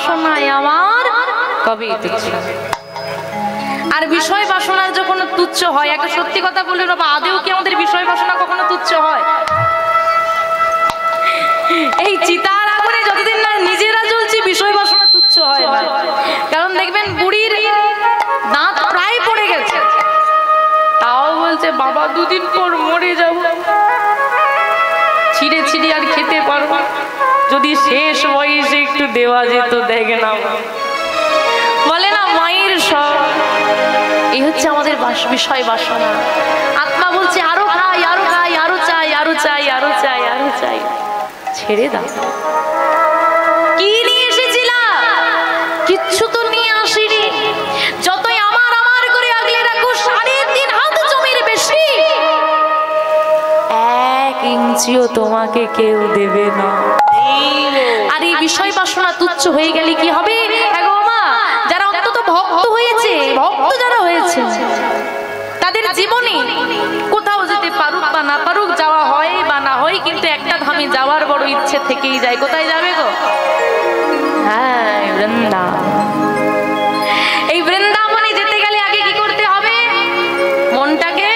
[SPEAKER 1] বাসনায় আমার কবে তুচ্ছ। আর বিষয় বাসনা যখন তুচ্ছ হয়, একটা সত্যি কথা বললে বাবা, আদেও কি আমাদের বিষয় বাসনা কখনো তুচ্ছ হয়? এই চিতার আগুনে যতদিন না নিজেরা জ্বলছি, বিষয় বাসনা তুচ্ছ হয় না। কারণ দেখবেন বুড়ির দাঁত প্রায় পড়ে গেছে, তাও বলছে বাবা দুদিন পর মরে যাব, ছিঁড়ে ছিঁড়ে আর খেতে পারবো, যদি শেষ বয়সে একটু দেওয়া যেত। দেখ না, বলে না মায়ের সব। এই হচ্ছে আমাদের বিষয় বাসনা। আত্মা বলছে আরো খাই, আরো খাই, আরো চাই, আরো চাই, আরো চাই, আরো চাই। ছেড়ে দাও। কি নিয়ে এসেছিলাম? কিচ্ছু তো নিয়ে আসিনি। যতই আমার আমার করে আগলে রাখো, 3.5 হাত জমির বেশি 1 ইঞ্চিও তোমাকে কেউ দেবে না। আর এই বিষয় বাসনা তুচ্ছ হয়ে গেলে কি হবে? যারা অন্তত ভক্ত হয়েছে, ভক্ত যারা হয়েছে, তাদের জীবনে কোথাও যেতে পারুক বা না পারুক, যাওয়া হয় বা না হয়, কিন্তু একটা ধামে যাওয়ার বড় ইচ্ছে থেকেই যায়। কোথায় যাবে গো? হ্যাঁ, বৃন্দাবন। এই বৃন্দাবনে যেতে গেলে আগে কি করতে হবে? মনটাকে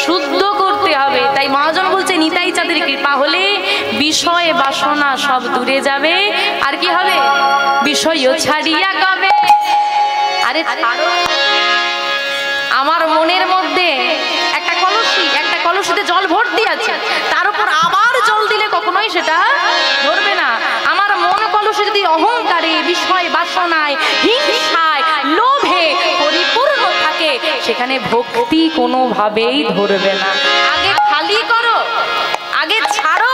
[SPEAKER 1] শুদ্ধ করতে হবে। তাই মহাজন বলছে নিতাই চাঁদের কৃপা হলে বিষয় বাসনা সব দূরে যাবে। আর কি হবে? বিষয় ছাড়িয়া কবে। আরে ছাড়ো। আমার মনের মধ্যে একটা কলসিতে জল ভর্তি আছে, তার উপর আবার জল দিলে কখনোই সেটা ধরবে না। আমার মন কলসে যদি অহংকারে, বিষয় বাসনায়, হিংসায়, লোভে পরিপূর্ণ থাকে, সেখানে ভক্তি কোনোভাবেই ধরবে না। আগে খালি করো, আগে ছাড়ো,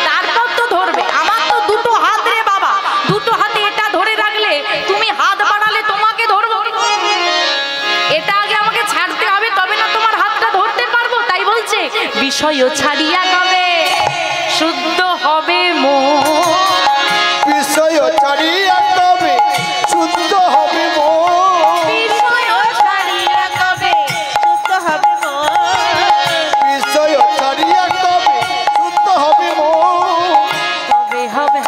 [SPEAKER 1] তারপর তো ধরবে। আমার তো দুটো হাত রে বাবা, দুটো হাতে এটা ধরে রাখলে তুমি হাত বাড়ালে তোমাকে ধরবো। এটা আগে আমাকে ছাড়তে হবে, তবে না তোমার হাতটা ধরতে পারবো। তাই বলছে বিষয় ছাড়িয়া কবে শুদ্ধ হবে মন।
[SPEAKER 2] বিষয় ছাড়িয়া কবে শুদ্ধ হবে মন।
[SPEAKER 1] বিষয় ছাড়িয়া কবে শুদ্ধ হবে মন।
[SPEAKER 2] বিষয় ছাড়িয়া কবে শুদ্ধ হবে মন।
[SPEAKER 1] কবে হবে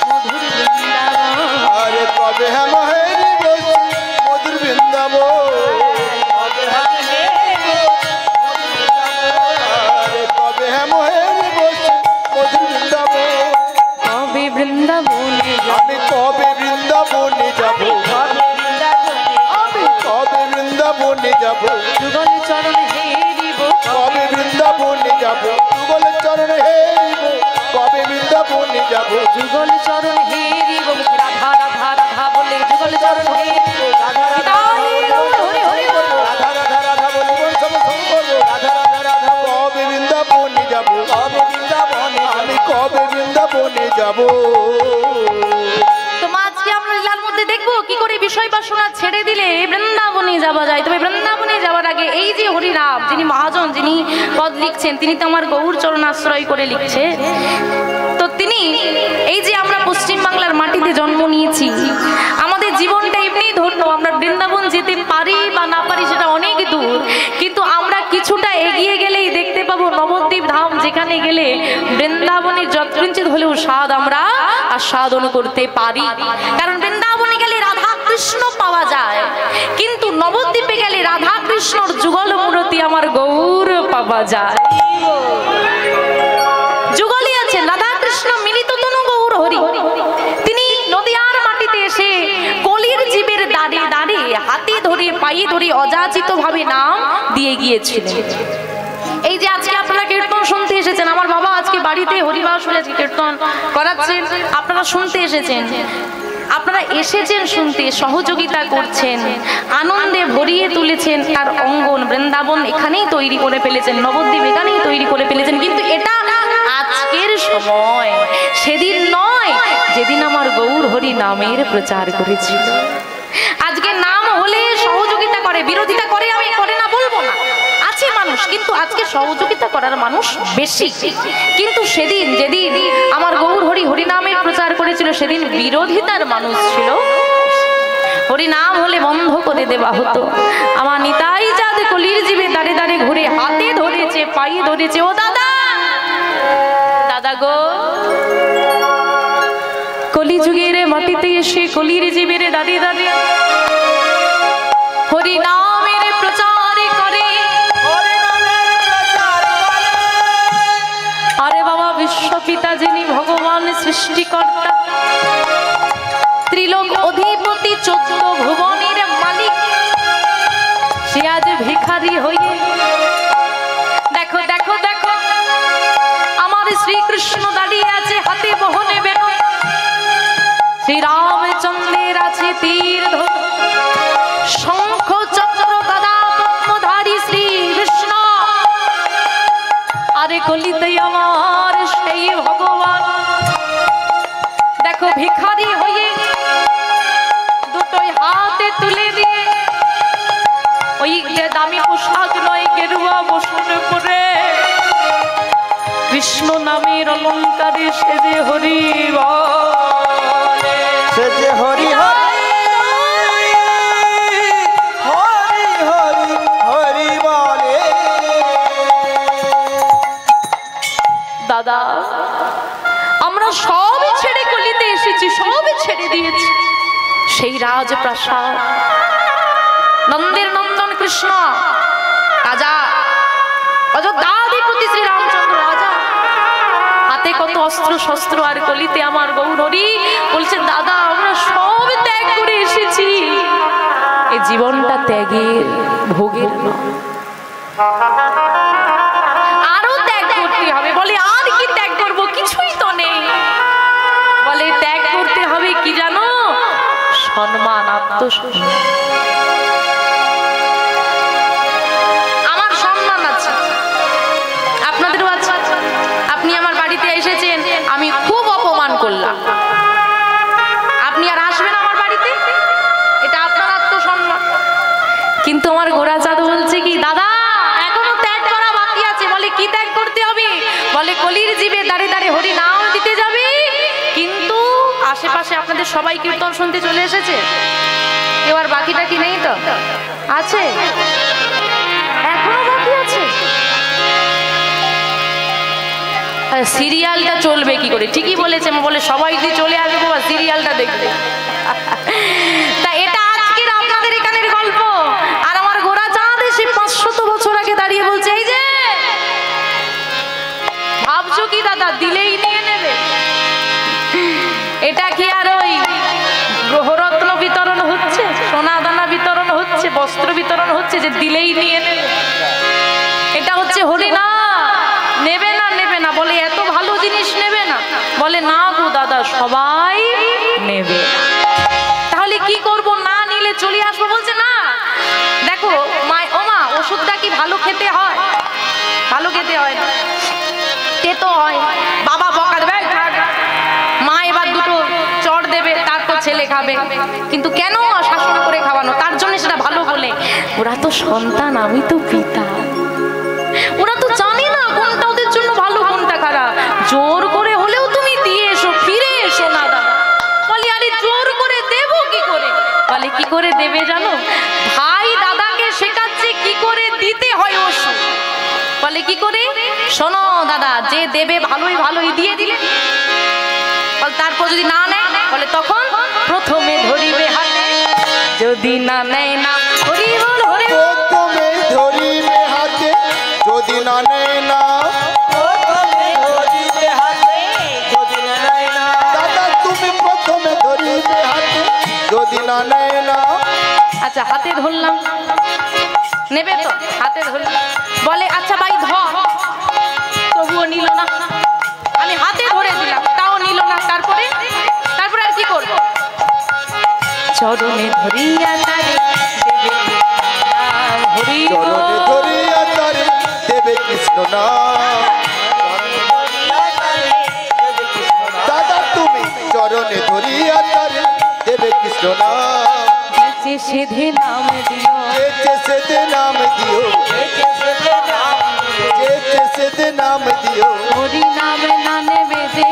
[SPEAKER 1] মধুর বৃন্দাবন।
[SPEAKER 2] আরে কবে হেম হেরি বসে মধুর বৃন্দাবন। আরে কবে হেম হেরি বসে মধুর বৃন্দাবন।
[SPEAKER 1] কবে বৃন্দাবনে
[SPEAKER 2] আমি কবে বৃন্দাবনে যাব। আমি কবে বৃন্দাবনে যাব।
[SPEAKER 1] যুগল চরণ হেরিব।
[SPEAKER 2] কবে বৃন্দাবনে যাব। যুগল চরণ হেরিব। কবে বৃন্দাবনে যাব।
[SPEAKER 1] যুগল চরণ হেরিব। রাধা রাধা রাধা বলে যুগল চরণ হেরিব।
[SPEAKER 2] রাধা রাধা
[SPEAKER 1] হরি হরি বল।
[SPEAKER 2] রাধা রাধা রাধা বলি বল সব সব করবো। রাধা রাধা রাধা কবে বৃন্দাবনে যাব। কবে বৃন্দাবনে আমি কবে বৃন্দাবনে যাব।
[SPEAKER 1] তো আজকে আমরা লীলার মধ্যে দেখবো কি করে বিষয় বাসনা ছেড়ে দিলে বৃন্দাবনে যাওয়া যায়। তবে বৃন্দাবনে যাওয়ার আগে এই যে হরিনাম, যিনি মহাজন, যিনি পদ লিখছেন, তিনি তো আমার গৌর চরণ আশ্রয় করে লিখছে। তো তিনি এই যে আমরা পশ্চিম বাংলার মাটিতে জন্ম নিয়েছি, আমাদের জীবনটা এমনি ধন্য। আমরা বৃন্দাবন যেতে পারি বা না পারি সেটা অনেক দূর, কিন্তু আমরা কিছুটা এগিয়ে গেলেই দেখতে পাবো নবদ্বীপ ধাম, যেখানে গেলে বৃন্দাবনের যৎকিঞ্চিত হলেও স্বাদ আমরা আস্বাদন করতে পারি। কারণ বৃন্দাবনে গেলে রাধা কৃষ্ণ পাওয়া যায়, কিন্তু নবদ্বীপে গেলে রাধা কৃষ্ণর যুগল মূর্তি আমার গৌর পাওয়া যায়। যুগলই আছেন রাধা কৃষ্ণ মিলিত তনু গৌর হরি। তিনি নদিয়ার মাটিতে এসে কলির জীবের দাঁড়িয়ে দাঁড়িয়ে হাতে ধরে পায়ে ধরে অযাচিত ভাবে নাম দিয়ে গিয়েছিলেন। এই যে আজকে আপনারা কীর্তন শুনতে এসেছেন, আমার বাবা আজকে বাড়িতে হরিবাস হলে কীর্তন করাচ্ছেন, আপনারা শুনতে এসেছেন। আপনারা এসেছেন শুনতে, সহযোগিতা করছেন, আনন্দে ভরিয়ে তুলেছেন তার অঙ্গন। বৃন্দাবন এখানেই তৈরি করে ফেলেছেন, নবদ্বীপ এখানেই তৈরি করে ফেলেছেন। কিন্তু এটা আজকের সময়, সেদিন নয় যেদিন আমার গৌর হরি নামের প্রচার করেছিল। আজকে নাম হলে সহযোগিতা করে, বিরোধিতা করে আমি করে না বলবো না, আছে মানুষ, কিন্তু আজকে সহযোগিতা করার মানুষ বেশি। কিন্তু সেদিন যেদিন আমার গৌর হরি হরিনামের প্রচার করেছিল, সেদিন বিরোধিতার মানুষ ছিল। হরিনাম হলে বন্ধ করে দেওয়া হতো। আমার নিতাই চাঁদ কলির জীবে দাঁড়ে দাঁড়ে ঘুরে হাতে ধরেছে, পায়ে ধরেছে, ও দাদা, দাদা গো, কলিযুগের মাটিতে এসে কলির জীবের দাঁড়িয়ে দাঁড়িয়ে হরি নামের প্রচার করে। আরে বাবা, বিশ্বপিতা যিনি ভগবান সৃষ্টিকর্তা, ত্রিলোক অধিপতি, 14 ভুবনের মালিক, সে আজ ভিখারি হয়ে দেখো দেখো দেখো আমার শ্রীকৃষ্ণ দাঁড়িয়ে আছে হাতে বহনে বেরো, শ্রীরামচন্দ্রের আছে তীর ধনুক, শঙ্খ চক্র গদা পদ্মধারী শ্রী কৃষ্ণ। আরে কলিতে আমার সেই ভগবান দেখো ভিখারি হয়ে দুটোই হাতে তুলে দিয়ে ওই যে দামি পোশাক নয়, গেরুয়া বসন করে কৃষ্ণ নামের অলঙ্কারে সেজে হরি বলে,
[SPEAKER 2] সেজে হরি হরি হরি হরি হরি বলে।
[SPEAKER 1] দাদা আমরা সব ছেড়ে কলিতে এসেছি, সব ছেড়ে দিয়েছি সেই রাজপ্রাসাদ, নন্দের নন্দন কৃষ্ণ রাজা, অযোধ্যাধিপতি শ্রী রামচন্দ্র রাজা, হাতে কত অস্ত্র শস্ত্র, আর কলিতে আমার গৌরী বলছে দাদা আমরা সব ত্যাগ করে এসেছি, এই জীবনটা ত্যাগের ভোগের নয়, আরো ত্যাগ করতে হবে। বলে আর কি ত্যাগ করবো, কিছুই তো নেই। বলে ত্যাগ করতে হবে কি জানো, সম্মান, আত্মসম্মান। আমার সম্মান আছে, আপনাদেরও আছে। আপনি আমার বাড়িতে এসেছেন, আমি খুব অপমান করলাম, আপনি আর আসবেন আমার বাড়িতে, এটা আপনার আত্মসম্মান। কিন্তু আমার গোরাচাঁদ বলছে কি দাদা এখনো ত্যাগ করা বাকি আছে। বলে কি ত্যাগ করতে হবে, বলে কলির জীবে দাঁড়িয়ে দাঁড়িয়ে হরি নাম দিতে যাবে। কিন্তু আশেপাশে আপনাদের সবাই কীর্তন শুনতে চলে এসেছে, কেউ আর বাকিটা কি নেই তো আছে, এখনো বাকি আছে। সিরিয়ালটা চলবে কি করে, ঠিকই বলেছে, বলে সবাই যদি চলে আসবো সিরিয়ালটা দেখবে। তা এটা আজকের আপনাদের এখানের গল্প। আর আমার গোরাচাঁদ এসে 500 বছর আগে দাঁড়িয়ে বলছে এই যে ভাবছো কি দাদা দিলেই নিয়ে নেবে, এটা কি আর ওই গ্রহরত্ন বিতরণ হচ্ছে, সোনা দানা বিতরণ হচ্ছে, বস্ত্র বিতরণ হচ্ছে যে দিলেই নিয়ে নেবে? এটা হচ্ছে হরিনাম। নেবে না নেবে না, বলে এত ভালো জিনিস নেবে না, বলে না গো দাদা সবাই নেবে। তাহলে কি করব, না নিলে চলে আসবো? বলছে না দেখো ওমা ওষুধটা কি ভালো খেতে হয়, ভালো খেতে হয় না, তেতো হয়, বাবা বকা দেবে, মা এবার দুটো চড় দেবে, তারপর ছেলে খাবে। কিন্তু কেন শাসন করে খাওয়ানো, তার জন্য সেটা ভালো বলে। ওরা তো সন্তান, আমি তো পিতা, ওরা তো জানি না কোনটা ওদের জন্য ভালো কোনটা খারাপ। জোর করে হলেও তুমি দিয়ে এসো, ফিরে এসো না দাদা। বলি আরে জোর করে দেবো কি করে? বলে কি করে দেবে জানো, ভাই দাদাকে শেখাচ্ছে কি করে দিতে হয় ওষুধ। বলে কি করে, শোনো দাদা যে দেবে ভালোই ভালোই দিয়ে দিলে, তারপর যদি না নেয় বলে তখন প্রথমে ধরিবে হাতে, যদি না নেয় না হরি বল হরি,
[SPEAKER 2] প্রথমে ধরিবে হাতে, যদি না নেয় না প্রথমে ধরিবে হাতে, যদি না নেয় না। দাদা তুমি প্রথমে ধরিবে হাতে, যদি না নেয় না।
[SPEAKER 1] আচ্ছা হাতে ধরলাম, নেবে তো, হাতে ধরলাম। বলে আচ্ছা ভাই ধর, তবুও নিল না। আমি হাতে ধরে দিলাম, তাও নিল না। তারপরে আর কি করবো, চরণে ধরিয়া তারে হরি,
[SPEAKER 2] চরণে ধরিয়া তারে দেবে কৃষ্ণ নাম। দাদা তুমি চরণে ধরিয়া তারে দেবে কৃষ্ণ নাম।
[SPEAKER 1] যে সেধে নাম দিও,
[SPEAKER 2] যেতে সেতে নাম দিও, যেতে সেতে নাম দিও।
[SPEAKER 1] হরি নাম না নেবে যে,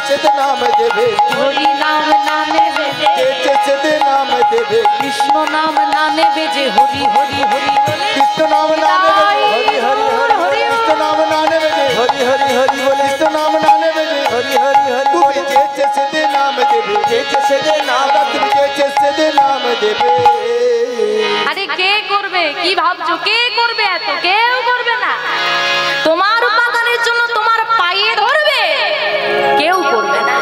[SPEAKER 2] সেতে নাম দেবে,
[SPEAKER 1] হরি নাম না নেবে যে,
[SPEAKER 2] যেতে সেতে নাম দেবে।
[SPEAKER 1] কৃষ্ণ নাম না নেবে যে, হরি হরি হরি বলে
[SPEAKER 2] কৃষ্ণ নাম না নেবে, হরি হরি হরি, কৃষ্ণ নাম না নেবে, হরি হরি হরি বলে, কৃষ্ণ নাম না নেবে, হরি হরি হরি। তুমি যেতে সেতে নাম দেবে, সেদিন আমরা তুমি চেয়েছে সেদিন নাম দেবে।
[SPEAKER 1] আরে কে করবে? কি ভাবছো কে করবে? এত কেউ করবে না। তোমার উপাদানের জন্য তোমার পায়ে ধরবে, কেউ করবে না।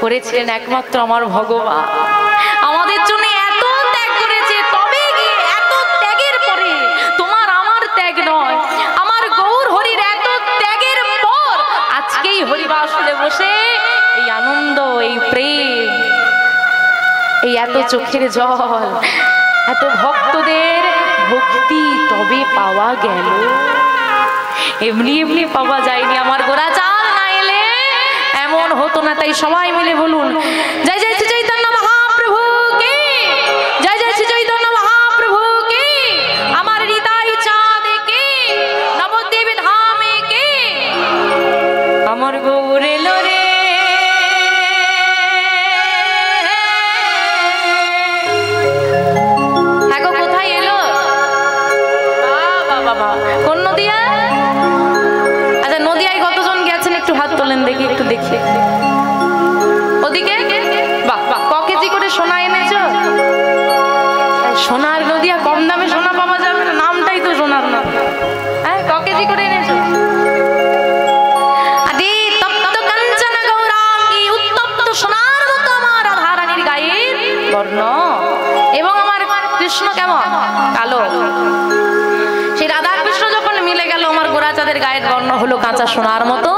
[SPEAKER 1] করেছিলেন একমাত্র আমার ভগবান। আমাদের জন্য এত ত্যাগ করেছে, তবে গিয়ে এত ত্যাগের পরে তোমার আমার ত্যাগ নয়, আমার গৌর হরির এত ত্যাগের পর আজকেই হরিবাসরে বসে এই আনন্দ, এই প্রেম, এই এত চোখের জল, এত ভক্তদের ভক্তি তবে পাওয়া গেল। এমনি এমনি পাওয়া যায়নি। আমার গোরাচাঁদ না এলে এমন হতো না। তাই সবাই মিলে বলুন, জয় জয় শ্রী চৈতন্য মহাপ্রভু কি, জয় জয় শ্রী চৈতন্য মহাপ্রভু কি, আমার হৃদয় চাঁদ কি, নবদ্বীপ ধামে কি, আমার গৌর এলো রে। কোন নদিয়া? আচ্ছা, নদিয়ায় কতজন গেছেন একটু হাত তোলেন দেখি, একটু দেখি ওদিকে। বাহ বাহ, ক কেজি করে সোনা এনেছো? সোনার নদিয়া, কম দামে সোনা পাওয়া যাবে না, নামটাই তো সোনার না। হ্যাঁ, ক কেজি করে এনেছো? আদি তপ্ত কাঞ্চন গৌরাঙ্গী, উত্তপ্ত সোনার মতো আমার রাধারানীর গায়ের বর্ণ, এবং আমার কৃষ্ণ কেমন কালো। সেই রাধা কৃষ্ণ যখন মিলে গেল, আমার গোরাচাঁদের গায়ের বর্ণ হলো কাঁচা সোনার মতো।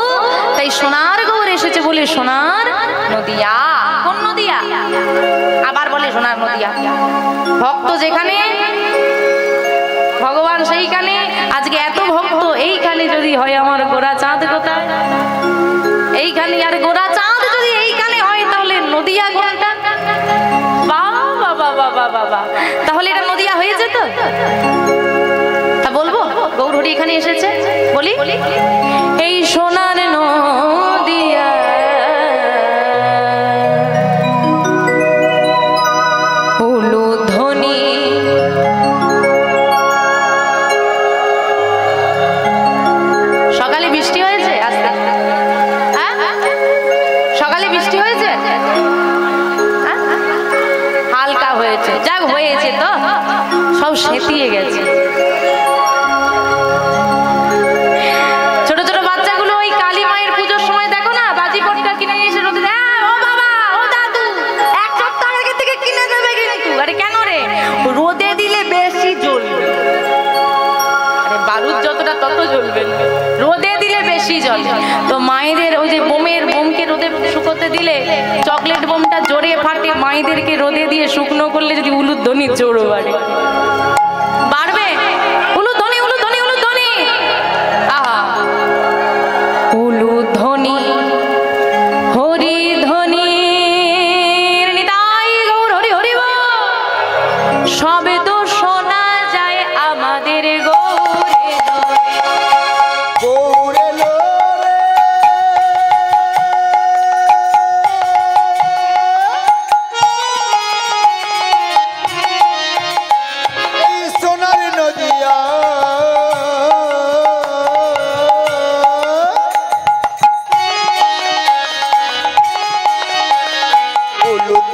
[SPEAKER 1] তাই সোনার গৌর এসেছে বলে সোনার নদিয়া। কোন নদিয়া? আবার বলে সোনার নদিয়া। ভক্ত যেখানে ভগবান সেইখানে। আজকে এত ভক্ত এইখানে যদি হয়, আমার গোরাচাঁদ কোথায়? এইখানে। আর গোরাচাঁদ যদি এইখানে হয়, তাহলে নদিয়া কোনটা? বাবা বাবা বাবা বাবা, তাহলে এটা নদিয়া হয়েছে তো? বলবো গৌর হরি এখানে এসেছে বলি, এই সোনার নদিয়া উলুধ্বনি, সকালে বৃষ্টি হয়েছে? আস্তে, সকালে বৃষ্টি হয়েছে? হালকা হয়েছে, যাক হয়েছে তো, সব সেতিয়ে গেছে। তত জ্বলবে, রোদে দিলে বেশি জ্বলে। তো মায়েদের ওই যে বোমকে রোদে শুকোতে দিলে চকলেট বোমটা জোরে ফাটে, মায়েদেরকে রোদে দিয়ে শুকনো করলে যদি উলুধ্বনির জোর বাড়বে, উলুধ্বনি উলুধ্বনি উলুধ্বনি, আহা উলুধ্বনি হরি ধ্বনি, নিতাই গৌর হরি হরি বল, সবে তো শোনা যায় আমাদের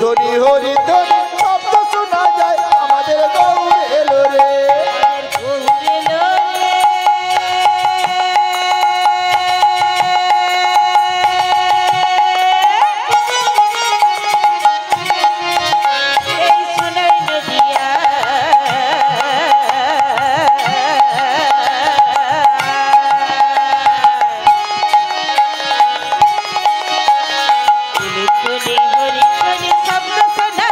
[SPEAKER 3] হরি হরি শব্দ শোনা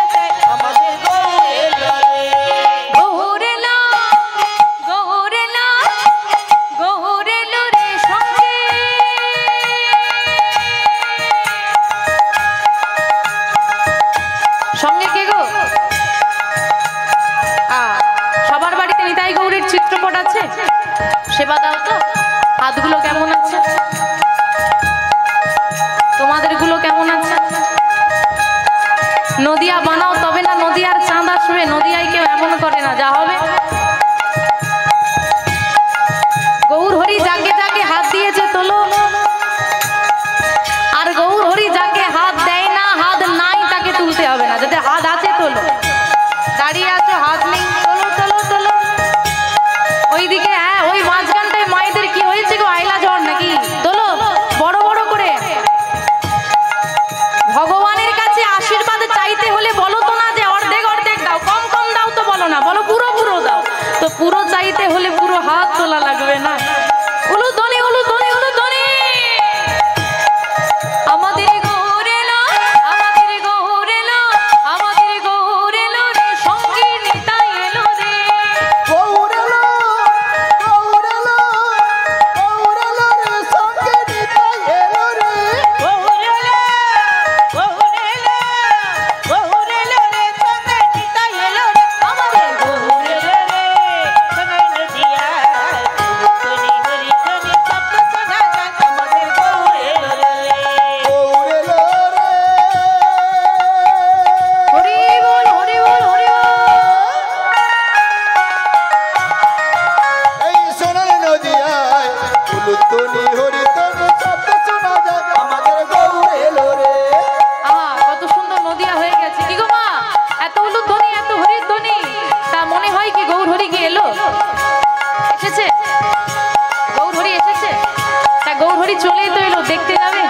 [SPEAKER 1] প্রহরী চলেই তো এলো, দেখতে যাবে?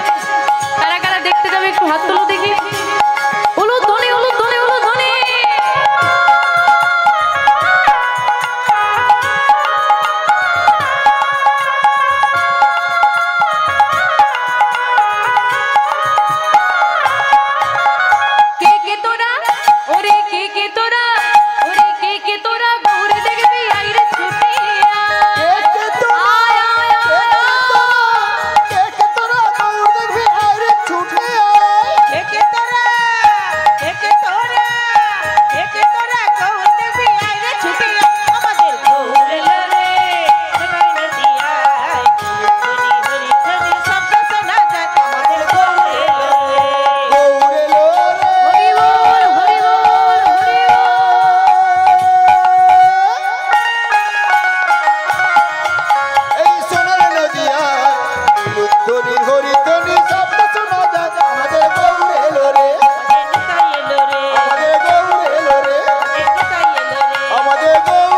[SPEAKER 1] কারা কারা দেখতে যাবে একটু হাত তুলো দেখি। উলুধ্বনি উলুধ্বনি উলুধ্বনি। কে কে তোরা, ওরে কে কে তোরা, ওরে কে কে তোরা গৌরে দেখবি আইরে ছুটিয়া।
[SPEAKER 2] কে তোরা,
[SPEAKER 1] আয় আয় আয় আয়।
[SPEAKER 2] কে তোরা গৌর দেখবি আইরে ছুটে আয়।
[SPEAKER 3] একে তোরা একে তোরা একে তোরা গৌর দেখবি আইরে ছুটে আমাদের গৌর এলো রে সবাই নদিয়া হরি হরি শব্দ শোনা যায় আমাদের গৌর এলো রে
[SPEAKER 2] গৌর এলো রে।
[SPEAKER 1] হরি বল হরি বল হরি বল।
[SPEAKER 2] এই সোনার নদিয়া উলুধ্বনি হরিধ্বনি শব্দ শোনা যায় আমাদের গৌর এলো রে।
[SPEAKER 3] নিতাই এলো রে
[SPEAKER 2] আমাদের গৌর এলো রে।
[SPEAKER 3] নিতাই এলো রে
[SPEAKER 2] আমাদের গৌর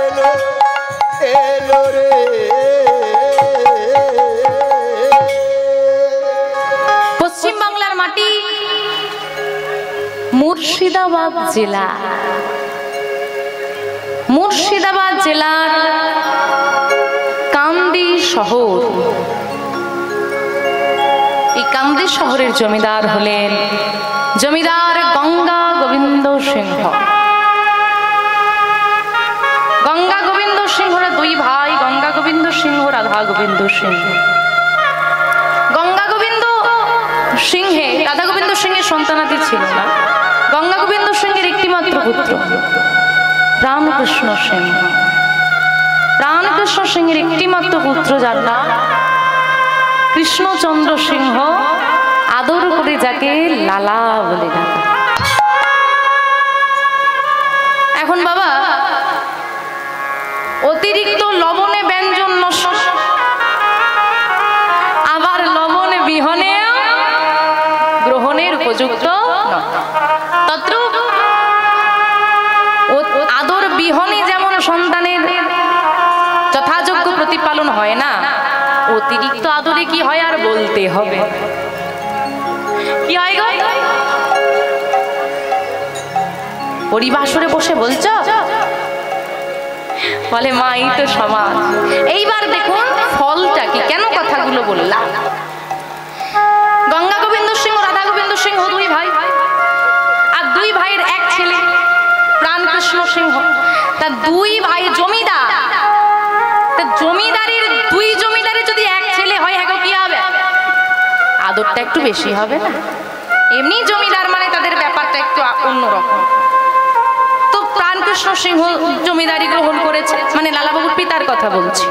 [SPEAKER 2] এলো এলো রে।
[SPEAKER 1] পশ্চিম বাংলার মাটি, মুর্শিদাবাদ জেলা। মুর্শিদাবাদ জেলার কান্দি শহর। এই কান্দি শহরের জমিদার হলেন জমিদার গঙ্গা গোবিন্দ সিংহ। গঙ্গা গোবিন্দ সিংহরা দুই ভাই, গঙ্গা গোবিন্দ সিংহ, রাধা গোবিন্দ সিংহ। গঙ্গা গোবিন্দ সিংহে রাধা গোবিন্দ সিংহের সন্তানাদি ছিল না। গঙ্গা গোবিন্দ সিংহের একটিমাত্র পুত্র প্রাণকৃষ্ণ সিংহ। প্রাণকৃষ্ণ সিংহের একটিমাত্র পুত্র যার নাম কৃষ্ণচন্দ্র সিংহ, আদর করে যাকে লালা বলে ডাকা। এখন বাবা, অতিরিক্ত লবণে ব্যঞ্জন নষ্ট, আবার লবণ বিহনে গ্রহণের উপযুক্ত নয়। তদ্রূপ আদর বিহনে যেমন সন্তানের যথাযোগ্য প্রতিপালন হয় না, অতিরিক্ত আদরে কি হয় আর বলতে হবে। কি হয় গো? পরিবাসরে বসে বলছ, বলে মা এই তো সমাজ। এইবার দেখুন ফলটা কি, কেন কথাগুলো বললাম। গঙ্গা গোবিন্দ সিংহ, রাধা গোবিন্দ সিংহ দুই ভাই, আর দুই ভাইয়ের এক ছেলে প্রাণকৃষ্ণ সিংহ। তা দুই ভাই জমিদার, তা জমিদারির দুই জমিদারি যদি এক ছেলে হয়, হ্যাঁ কি হবে? আদরটা একটু বেশি হবে না? এমনি জমিদার মানে তাদের ব্যাপারটা একটু অন্যরকম। তো প্রাণকৃষ্ণ সিংহ জমিদারি গ্রহণ করেছে, মানে লালাবাবুর পিতার কথা বলছি।